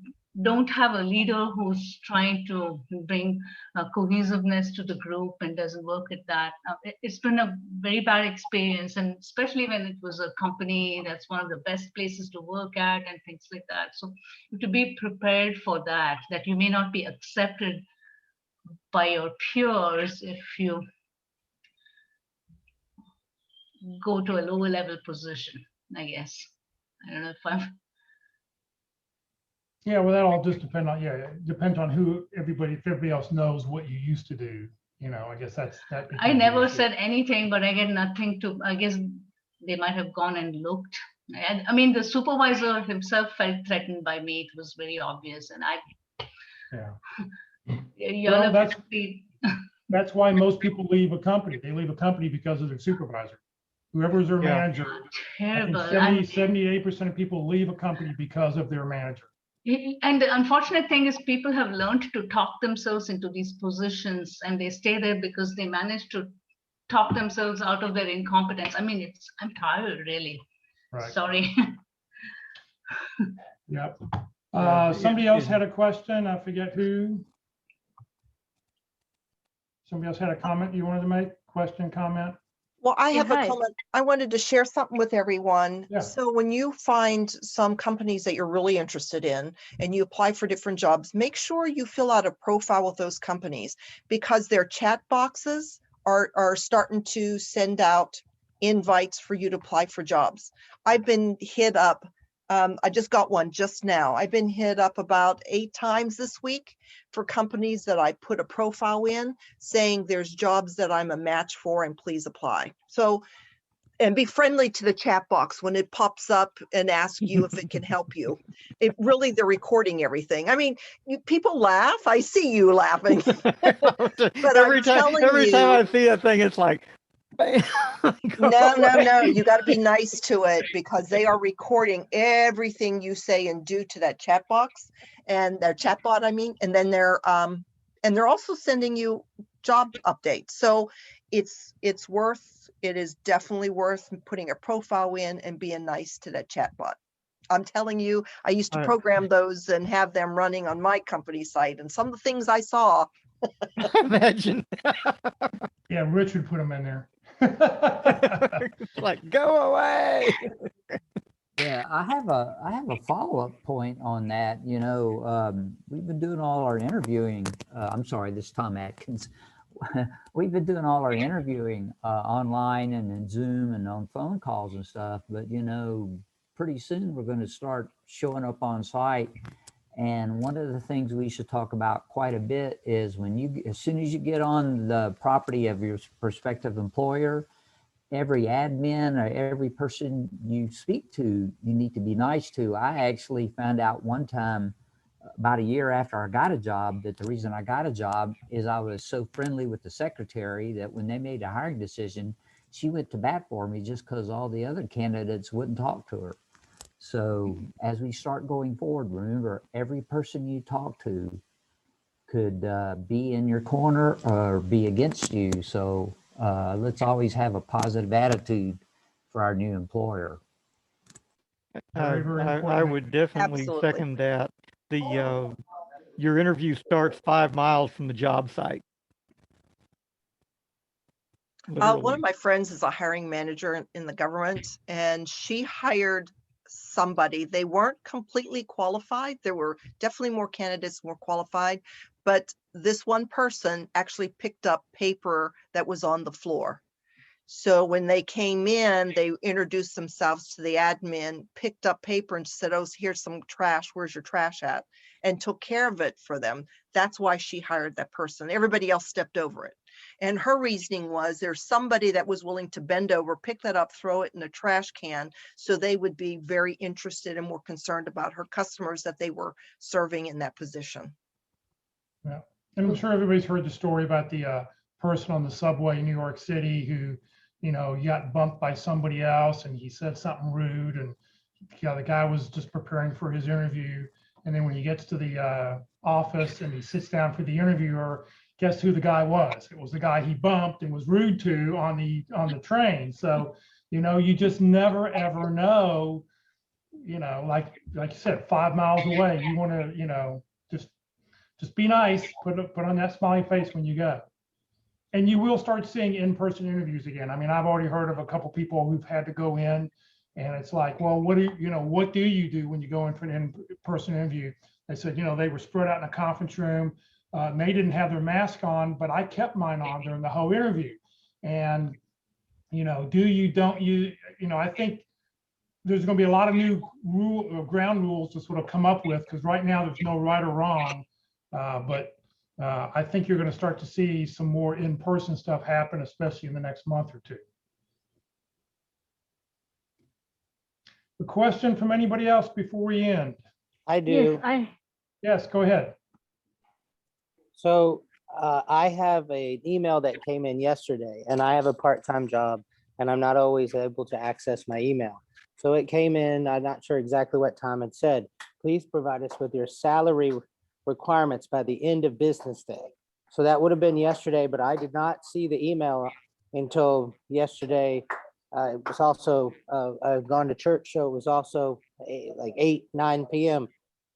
[SPEAKER 11] don't have a leader who's trying to bring cohesiveness to the group and doesn't work at that. It's been a very bad experience, and especially when it was a company that's one of the best places to work at and things like that. So to be prepared for that you may not be accepted by your peers if you go to a lower level position, I guess. I don't know if I'm.
[SPEAKER 1] yeah, well, that all just depends on, it depends on if everybody else knows what you used to do, I guess that.
[SPEAKER 11] I
[SPEAKER 1] becomes the
[SPEAKER 11] never
[SPEAKER 1] issue.
[SPEAKER 11] said anything, but I get nothing to, I guess they might have gone and looked. And I mean, the supervisor himself felt threatened by me. It was very obvious. And y'all
[SPEAKER 1] Well,
[SPEAKER 11] have
[SPEAKER 1] that's
[SPEAKER 11] to be,
[SPEAKER 1] that's why most people leave a company. They leave a company because of their supervisor. Whoever's their
[SPEAKER 8] Yeah.
[SPEAKER 1] manager. I
[SPEAKER 11] terrible.
[SPEAKER 1] think 78% of people leave a company because of their manager.
[SPEAKER 11] And the unfortunate thing is people have learned to talk themselves into these positions, and they stay there because they manage to talk themselves out of their incompetence. I mean, I'm tired, really.
[SPEAKER 1] Right.
[SPEAKER 11] Sorry.
[SPEAKER 1] Yep.
[SPEAKER 8] Yeah,
[SPEAKER 1] Somebody else had a question. I forget who. Somebody else had a comment you wanted to make? Question, comment?
[SPEAKER 12] Well, I have
[SPEAKER 11] hi.
[SPEAKER 12] a comment. I wanted to share something with everyone.
[SPEAKER 1] Yeah.
[SPEAKER 12] So when you find some companies that you're really interested in and you apply for different jobs, make sure you fill out a profile with those companies, because their chat boxes are starting to send out invites for you to apply for jobs. I've been hit up. I just got one just now. I've been hit up about 8 times this week for companies that I put a profile in saying there's jobs that I'm a match for and please apply. So, and be friendly to the chat box when it pops up and ask you if it can help you. It really, they're recording everything. I mean, people laugh. I see you laughing. But
[SPEAKER 8] every time I see that thing, it's like,
[SPEAKER 12] no, you got to be nice to it, because they are recording everything you say and do to that chat box and their chat bot, and then they're also sending you job updates. So it is definitely worth putting a profile in and being nice to that chat bot. I'm telling you, I used to program those and have them running on my company site, and some of the things I saw.
[SPEAKER 8] Imagine.
[SPEAKER 1] Yeah, Richard put them in there.
[SPEAKER 8] Like, go away.
[SPEAKER 16] Yeah, I have a follow-up point on that. We've been doing all our interviewing. I'm sorry, this is Tom Atkins. We've been doing all our interviewing online and in Zoom and on phone calls and stuff. But pretty soon we're going to start showing up on site. And one of the things we should talk about quite a bit is as soon as you get on the property of your prospective employer, every admin or every person you speak to, you need to be nice to. I actually found out one time, about a year after I got a job, that the reason I got a job is I was so friendly with the secretary that when they made a hiring decision, she went to bat for me just because all the other candidates wouldn't talk to her. So as we start going forward, remember, every person you talk to could be in your corner or be against you. So let's always have a positive attitude for our new employer.
[SPEAKER 8] I would definitely
[SPEAKER 12] Absolutely.
[SPEAKER 8] second that. Your interview starts 5 miles from the job site.
[SPEAKER 12] One of my friends is a hiring manager in the government, and she hired somebody. They weren't completely qualified. There were definitely more candidates more qualified, but this one person actually picked up paper that was on the floor. So when they came in, they introduced themselves to the admin, picked up paper and said, "Oh, here's some trash. Where's your trash at?" and took care of it for them. That's why she hired that person. Everybody else stepped over it. And her reasoning was there's somebody that was willing to bend over, pick that up, throw it in a trash can. So they would be very interested and more concerned about her customers that they were serving in that position.
[SPEAKER 1] Yeah, and I'm sure everybody's heard the story about the person on the subway in New York City who, got bumped by somebody else and he said something rude, and the guy was just preparing for his interview. And then when he gets to the office and he sits down for the interviewer, guess who the guy was? It was the guy he bumped and was rude to on the train. So, you just never ever know, like you said, 5 miles away, you want to, just be nice, put on that smiley face when you go. And you will start seeing in-person interviews again. I mean, I've already heard of a couple people who've had to go in, and it's like, well, what do you do when you go in for an in-person interview? They said, they were spread out in a conference room. They didn't have their mask on, but I kept mine on during the whole interview. And, do you, don't you, I think there's going to be a lot of new ground rules to sort of come up with, because right now there's no right or wrong. But I think you're going to start to see some more in-person stuff happen, especially in the next month or two. A question from anybody else before we end?
[SPEAKER 17] I do.
[SPEAKER 1] Yes, go ahead.
[SPEAKER 17] So I have an email that came in yesterday, and I have a part-time job, and I'm not always able to access my email. So it came in, I'm not sure exactly what time it said. Please provide us with your salary requirements by the end of business day. So that would have been yesterday, but I did not see the email until yesterday. It was also, I've gone to church, so it was also like 8, 9 p.m.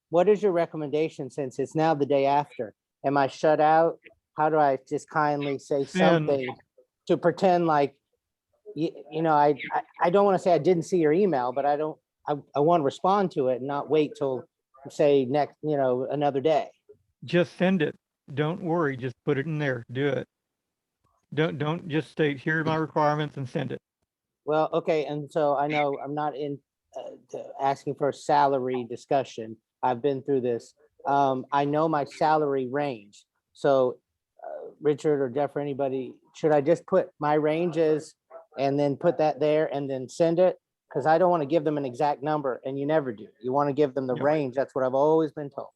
[SPEAKER 17] What is your recommendation since it's now the day after? Am I shut out? How do I just kindly say something to pretend like, you know, I don't want to say I didn't see your email, but I want to respond to it and not wait till say next, you know, another day.
[SPEAKER 8] Just send it. Don't worry. Just put it in there. Do it. Don't just state, here are my requirements and send it.
[SPEAKER 17] Well, okay. And so I know I'm not in asking for a salary discussion. I've been through this. I know my salary range. So Richard or Jeff or anybody, should I just put my ranges and then put that there and then send it? Because I don't want to give them an exact number, and you never do. You want to give them the range. That's what I've always been told.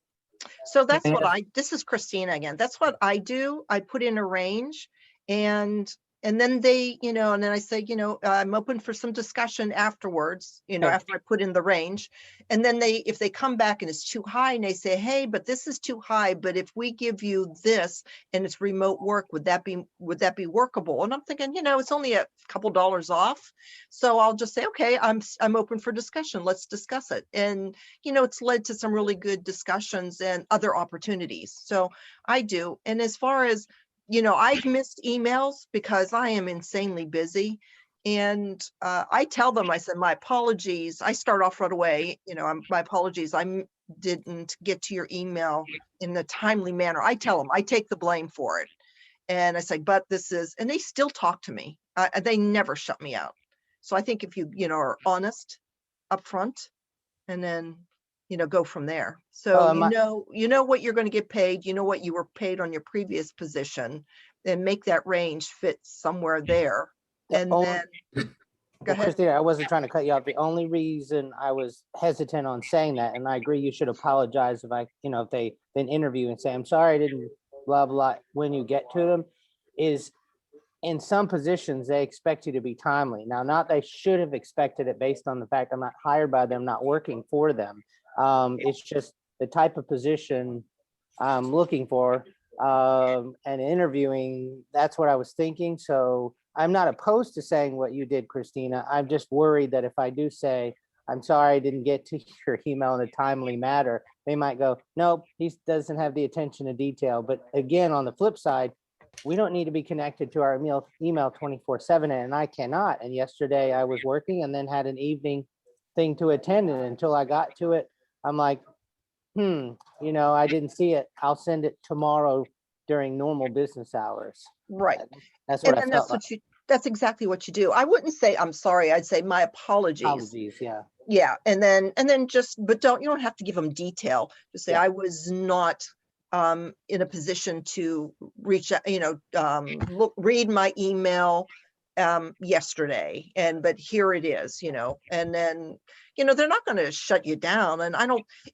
[SPEAKER 12] So that's what this is Christina again. That's what I do. I put in a range, and then they, you know, and then I say, you know, I'm open for some discussion afterwards, you know, after I put in the range. And then if they come back and it's too high and they say, hey, but this is too high, but if we give you this and it's remote work, would that be workable? And I'm thinking, you know, it's only a couple dollars off. So I'll just say, okay, I'm open for discussion. Let's discuss it. And, you know, it's led to some really good discussions and other opportunities. So I do. And as far as, you know, I've missed emails because I am insanely busy. And I tell them, I said, my apologies. I start off right away, you know, my apologies. I didn't get to your email in a timely manner. I tell them, I take the blame for it. And I say, but this is, and they still talk to me. They never shut me out. So I think if you know, are honest up front and then, you know, go from there. So, you know what you're going to get paid, you know what you were paid on your previous position, and make that range fit somewhere there. And then, go ahead.
[SPEAKER 17] Christina, I wasn't trying to cut you off. The only reason I was hesitant on saying that, and I agree you should apologize if if they then interview and say, I'm sorry, I didn't blah, blah, when you get to them, is in some positions, they expect you to be timely. Now, not they should have expected it based on the fact I'm not hired by them, not working for them. It's just the type of position I'm looking for and interviewing. That's what I was thinking. So I'm not opposed to saying what you did, Christina. I'm just worried that if I do say, I'm sorry, I didn't get to your email in a timely manner, they might go, nope, he doesn't have the attention to detail. But again, on the flip side, we don't need to be connected to our email 24/7, and I cannot. And yesterday I was working and then had an evening thing to attend, and until I got to it, I'm like, you know, I didn't see it. I'll send it tomorrow during normal business hours.
[SPEAKER 12] Right.
[SPEAKER 17] That's what I felt.
[SPEAKER 12] That's exactly what you do. I wouldn't say I'm sorry. I'd say my apologies.
[SPEAKER 17] Apologies, yeah.
[SPEAKER 12] Yeah, and then just, but you don't have to give them detail. Just say I was not in a position to reach out, you know, read my email yesterday, but here it is, you know. And then, you know, they're not going to shut you down. And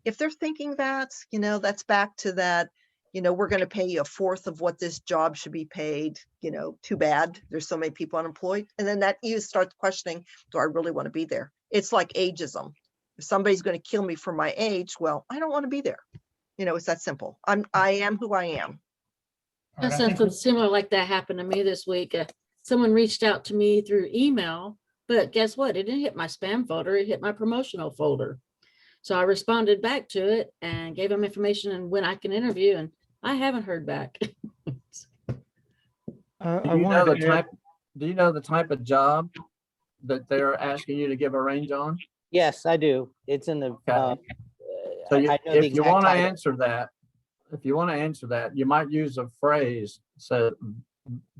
[SPEAKER 12] if they're thinking that, you know, that's back to that, you know, we're going to pay you 1/4 of what this job should be paid, you know, too bad there's so many people unemployed. And then that you start questioning, do I really want to be there? It's like ageism. If somebody's going to kill me for my age, well, I don't want to be there. You know, it's that simple. I am who I am.
[SPEAKER 15] Something similar like that happened to me this week. Someone reached out to me through email, but guess what? It didn't hit my spam folder. It hit my promotional folder. So I responded back to it and gave them information and when I can interview, and I haven't heard back.
[SPEAKER 5] Do you know the type of job that they're asking you to give a range on?
[SPEAKER 17] Yes, I do. It's in the.
[SPEAKER 5] So if you want to answer that, you might use a phrase, so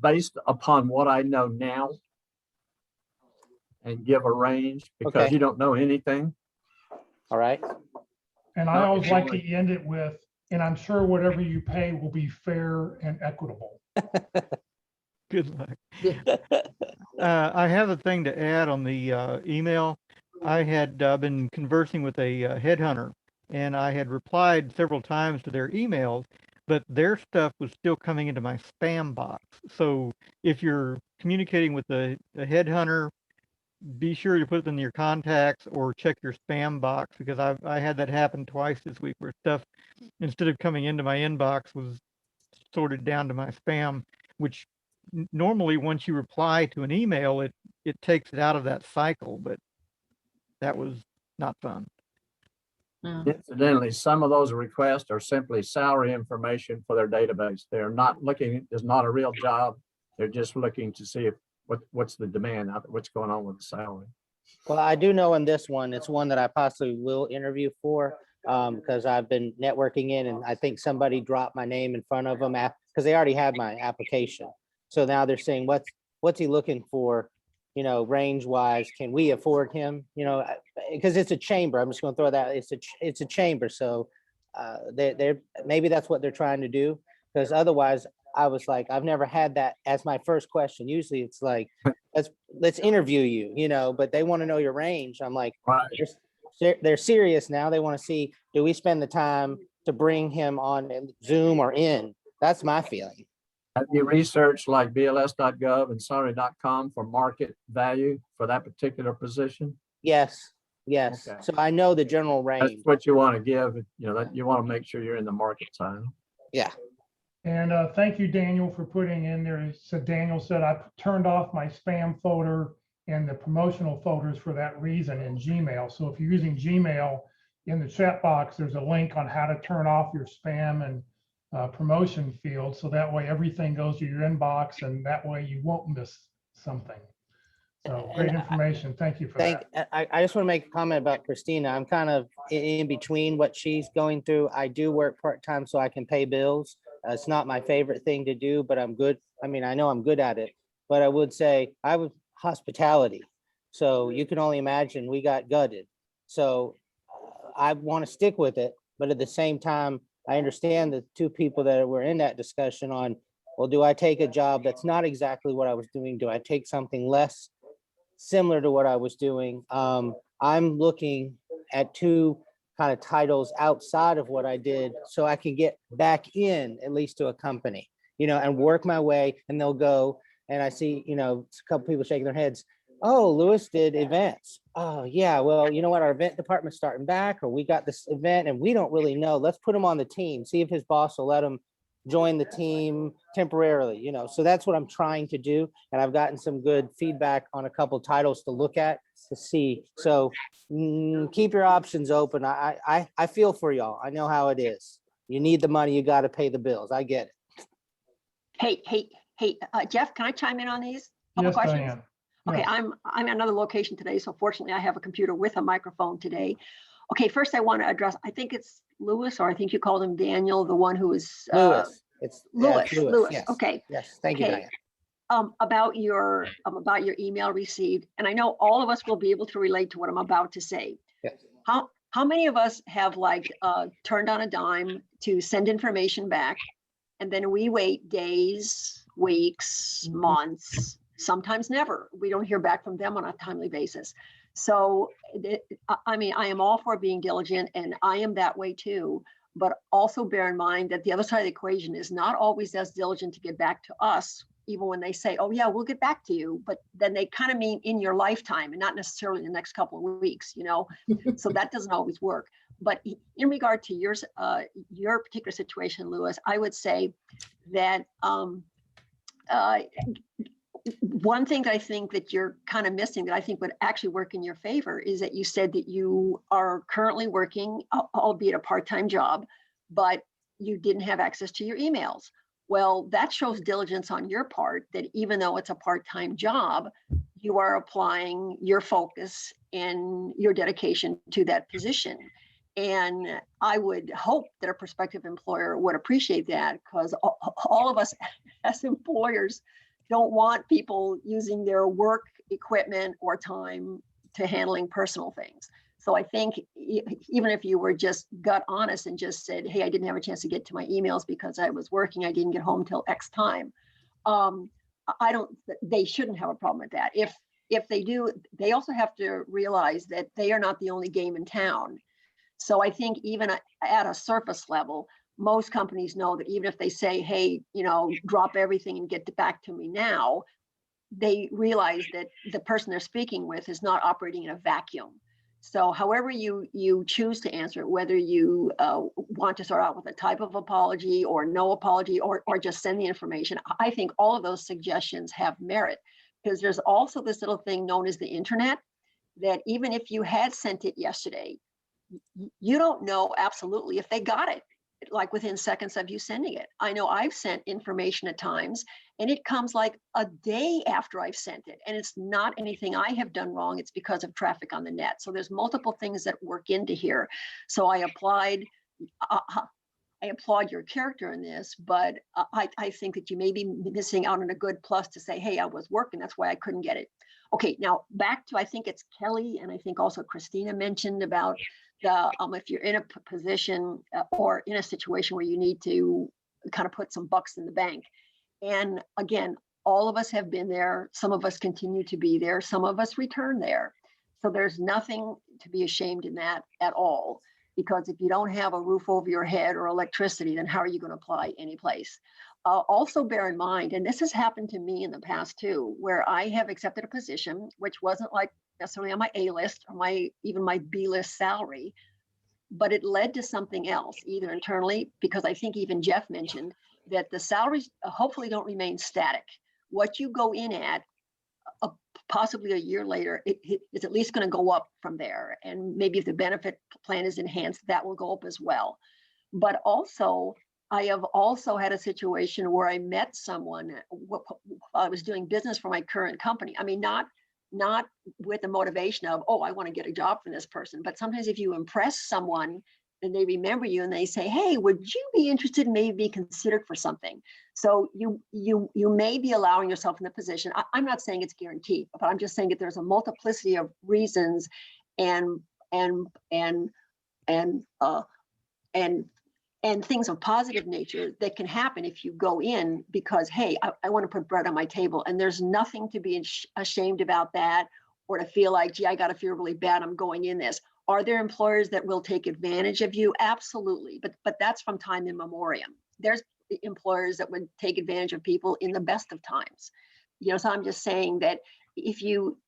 [SPEAKER 5] based upon what I know now, and give a range because
[SPEAKER 17] Okay.
[SPEAKER 5] you don't know anything.
[SPEAKER 17] All right.
[SPEAKER 1] And I always like to end it with, and I'm sure whatever you pay will be fair and equitable.
[SPEAKER 8] Good luck. I have a thing to add on the email. I had been conversing with a headhunter, and I had replied several times to their emails, but their stuff was still coming into my spam box. So if you're communicating with a headhunter, be sure to put them in your contacts or check your spam box, because I had that happen twice this week where stuff, instead of coming into my inbox, was sorted down to my spam, which normally once you reply to an email, it takes it out of that cycle, but that was not fun.
[SPEAKER 5] Incidentally, some of those requests are simply salary information for their database. They're not looking, it's not a real job. They're just looking to see if what's the demand, what's going on with the salary.
[SPEAKER 17] Well, I do know in this one, it's one that I possibly will interview for, because I've been networking in, and I think somebody dropped my name in front of them because they already had my application. So now they're saying, what's he looking for, you know, range wise? Can we afford him? You know, because it's a chamber. I'm just going to throw that. It's a chamber. So they're maybe that's what they're trying to do, because otherwise I was like, I've never had that as my first question. Usually it's like, let's interview you, you know, but they want to know your range. I'm like, they're serious now. They want to see, do we spend the time to bring him on Zoom or in? That's my feeling.
[SPEAKER 5] Have you researched like BLS.gov and salary.com for market value for that particular position?
[SPEAKER 17] Yes. Okay. So I know the general range.
[SPEAKER 5] That's what you want to give, you know, that you want to make sure you're in the market side.
[SPEAKER 17] Yeah.
[SPEAKER 1] And thank you, Daniel, for putting in there. So Daniel said, I turned off my spam folder and the promotional folders for that reason in Gmail. So if you're using Gmail, in the chat box, there's a link on how to turn off your spam and promotion field. So that way everything goes to your inbox, and that way you won't miss something. So great information. Thank you for that.
[SPEAKER 17] I just want to make a comment about Christina. I'm kind of in between what she's going through. I do work part-time so I can pay bills. It's not my favorite thing to do, but I'm good. I mean, I know I'm good at it, but I would say I was hospitality. So you can only imagine we got gutted. So I want to stick with it, but at the same time, I understand the two people that were in that discussion on, well, do I take a job that's not exactly what I was doing? Do I take something less similar to what I was doing? I'm looking at two kind of titles outside of what I did so I can get back in at least to a company, you know, and work my way. And they'll go, and I see, you know, a couple people shaking their heads. Oh, Lewis did events. Oh yeah, well, you know what, our event department's starting back, or we got this event and we don't really know. Let's put him on the team, see if his boss will let him join the team temporarily, you know. So that's what I'm trying to do. And I've gotten some good feedback on a couple titles to look at to see. So keep your options open. I feel for y'all. I know how it is. You need the money, you got to pay the bills. I get it.
[SPEAKER 18] Hey, Jeff, can I chime in on these?
[SPEAKER 1] Yes,
[SPEAKER 18] questions?
[SPEAKER 1] Diane.
[SPEAKER 18] Okay,
[SPEAKER 1] Yeah.
[SPEAKER 18] I'm at another location today, so fortunately I have a computer with a microphone today. Okay, first I want to address, I think it's Lewis, or I think you called him Daniel, the one who is
[SPEAKER 17] Lewis. It's
[SPEAKER 18] Lewis.
[SPEAKER 17] Yes.
[SPEAKER 18] Okay.
[SPEAKER 17] Yes. Thank you, Diane.
[SPEAKER 18] About your email received, and I know all of us will be able to relate to what I'm about to say.
[SPEAKER 17] Yes.
[SPEAKER 18] How many of us have turned on a dime to send information back, and then we wait days, weeks, months, sometimes never. We don't hear back from them on a timely basis. So, I mean, I am all for being diligent, and I am that way too. But also bear in mind that the other side of the equation is not always as diligent to get back to us, even when they say, oh yeah, we'll get back to you. But then they kind of mean in your lifetime and not necessarily in the next couple of weeks, you know? So that doesn't always work. But in regard to your particular situation, Lewis, I would say that one thing that I think that you're kind of missing that I think would actually work in your favor is that you said that you are currently working, albeit a part-time job, but you didn't have access to your emails. Well, that shows diligence on your part that even though it's a part-time job, you are applying your focus and your dedication to that position. And I would hope that a prospective employer would appreciate that, because all of us as employers don't want people using their work equipment or time to handling personal things. So I think even if you were just gut honest and just said, hey, I didn't have a chance to get to my emails because I was working, I didn't get home till X time. They shouldn't have a problem with that. If they do, they also have to realize that they are not the only game in town. So I think even at a surface level, most companies know that even if they say, hey, drop everything and get back to me now, they realize that the person they're speaking with is not operating in a vacuum. So however you choose to answer it, whether you want to start out with a type of apology or no apology or just send the information, I think all of those suggestions have merit, because there's also this little thing known as the internet that even if you had sent it yesterday, you don't know absolutely if they got it, like within seconds of you sending it. I know I've sent information at times and it comes like a day after I've sent it. And it's not anything I have done wrong. It's because of traffic on the net. So there's multiple things that work into here. So I applaud your character in this, but I think that you may be missing out on a good plus to say, hey, I was working, that's why I couldn't get it. Okay, now back to, I think it's Kelly, and I think also Christina mentioned about the, if you're in a position or in a situation where you need to kind of put some bucks in the bank. And again, all of us have been there. Some of us continue to be there. Some of us return there. So there's nothing to be ashamed in that at all. Because if you don't have a roof over your head or electricity, then how are you going to apply any place? Also bear in mind, and this has happened to me in the past too, where I have accepted a position which wasn't like necessarily on my A list or even my B list salary, but it led to something else, either internally, because I think even Jeff mentioned that the salaries hopefully don't remain static. What you go in at, possibly a year later, it's at least going to go up from there. And maybe if the benefit plan is enhanced, that will go up as well. But also, I have also had a situation where I met someone while I was doing business for my current company. I mean, not with the motivation of, oh, I want to get a job from this person. But sometimes if you impress someone and they remember you and they say, hey, would you be interested in maybe be considered for something? So you may be allowing yourself in the position. I'm not saying it's guaranteed, but I'm just saying that there's a multiplicity of reasons and things of positive nature that can happen if you go in because, hey, I want to put bread on my table, and there's nothing to be ashamed about that or to feel like, gee, I got to feel really bad, I'm going in this. Are there employers that will take advantage of you? Absolutely, but that's from time immemorial. There's employers that would take advantage of people in the best of times. So I'm just saying that if you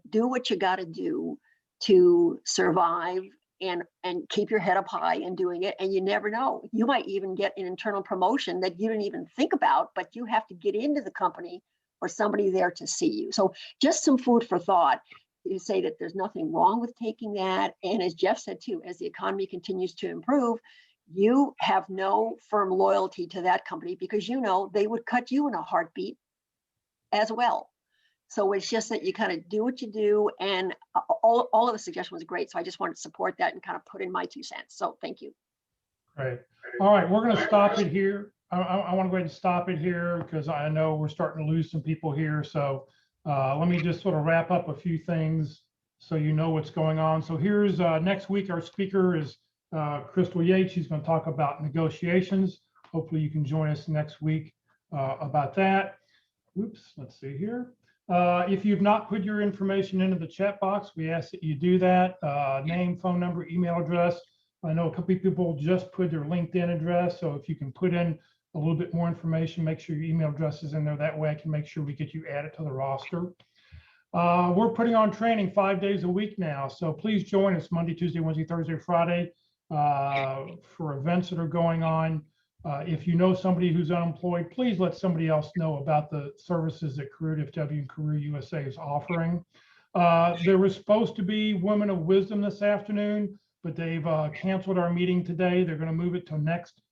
[SPEAKER 18] do what you got to do to survive and keep your head up high and doing it, and you never know, you might even get an internal promotion that you didn't even think about, but you have to get into the company or somebody there to see you. So just some food for thought. You say that there's nothing wrong with taking that. And as Jeff said too, as the economy continues to improve, you have no firm loyalty to that company because they would cut you in a heartbeat as well. So it's just that you kind of do what you do, and all of the suggestion was great. So I just wanted to support that and kind of put in my 2 cents. So thank you.
[SPEAKER 1] Great. All right, we're going to stop it here. I want to go ahead and stop it here because I know we're starting to lose some people here. So let me just sort of wrap up a few things so you know what's going on. So here's next week, our speaker is Crystal Yates. She's going to talk about negotiations. Hopefully you can join us next week about that. Oops, let's see here. If you've not put your information into the chat box, we ask that you do that. Name, phone number, email address. I know a couple of people just put their LinkedIn address. So if you can put in a little bit more information, make sure your email address is in there. That way I can make sure we get you added to the roster. We're putting on training 5 days a week now. So please join us Monday, Tuesday, Wednesday, Thursday, Friday for events that are going on. If you know somebody who's unemployed, please let somebody else know about the services that Career DFW and Career USA is offering. There was supposed to be Women of Wisdom this afternoon, but they've canceled our meeting today. They're going to move it to next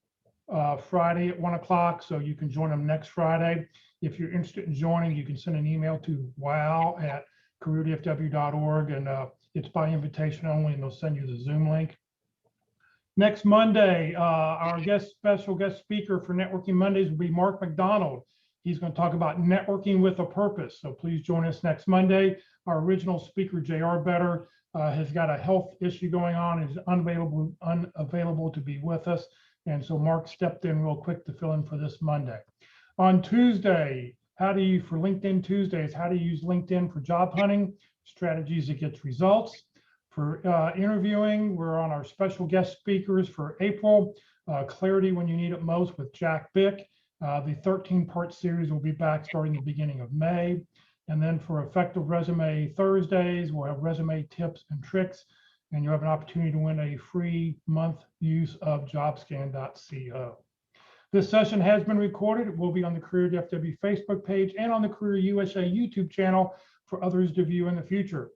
[SPEAKER 1] Friday at 1 o'clock, so you can join them next Friday. If you're interested in joining, you can send an email to wow@careerdfw.org, and it's by invitation only, and they'll send you the Zoom link. Next Monday, our special guest speaker for Networking Mondays will be Mcdonald. He's going to talk about networking with a purpose. So please join us next Monday. Our original speaker, J.R. Better, has got a health issue going on, is unavailable to be with us. And so Mark stepped in real quick to fill in for this Monday. On Tuesday, for LinkedIn Tuesdays, how to use LinkedIn for job hunting, strategies that gets results. For interviewing, we're on our special guest speakers for April, Clarity When You Need It Most with Jack Bick. The 13-part series will be back starting the beginning of May. And then for Effective Resume Thursdays, we'll have resume tips and tricks, and you'll have an opportunity to win a free month use of jobscan.co. This session has been recorded. It will be on the Career DFW Facebook page and on the Career USA YouTube channel for others to view in the future.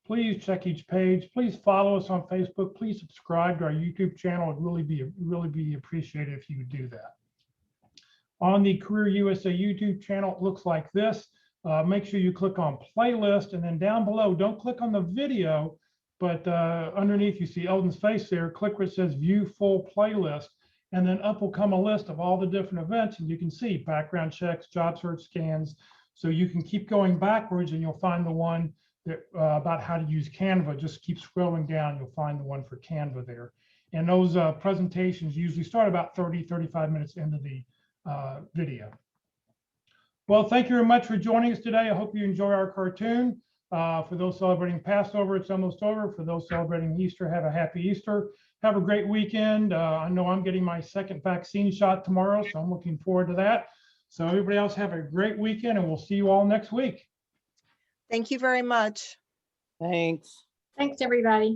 [SPEAKER 1] Please check each page. Please follow us on Facebook. Please subscribe to our YouTube channel. It'd really be appreciated if you would do that. On the Career USA YouTube channel, it looks like this. Make sure you click on playlist, and then down below, don't click on the video, but underneath you see Eldon's face there, click where it says view full playlist, and then up will come a list of all the different events, and you can see background checks, job search scans. So you can keep going backwards and you'll find the one that, about how to use Canva. Just keep scrolling down, you'll find the one for Canva there. And those presentations usually start about 30-35 minutes into the video. Well, thank you very much for joining us today. I hope you enjoy our cartoon. For those celebrating Passover, it's almost over. For those celebrating Easter, have a happy Easter. Have a great weekend. I know I'm getting my second vaccine shot tomorrow, so I'm looking forward to that. So everybody else have a great weekend, and we'll see you all next week.
[SPEAKER 12] Thank you very much.
[SPEAKER 17] Thanks.
[SPEAKER 6] Thanks, everybody.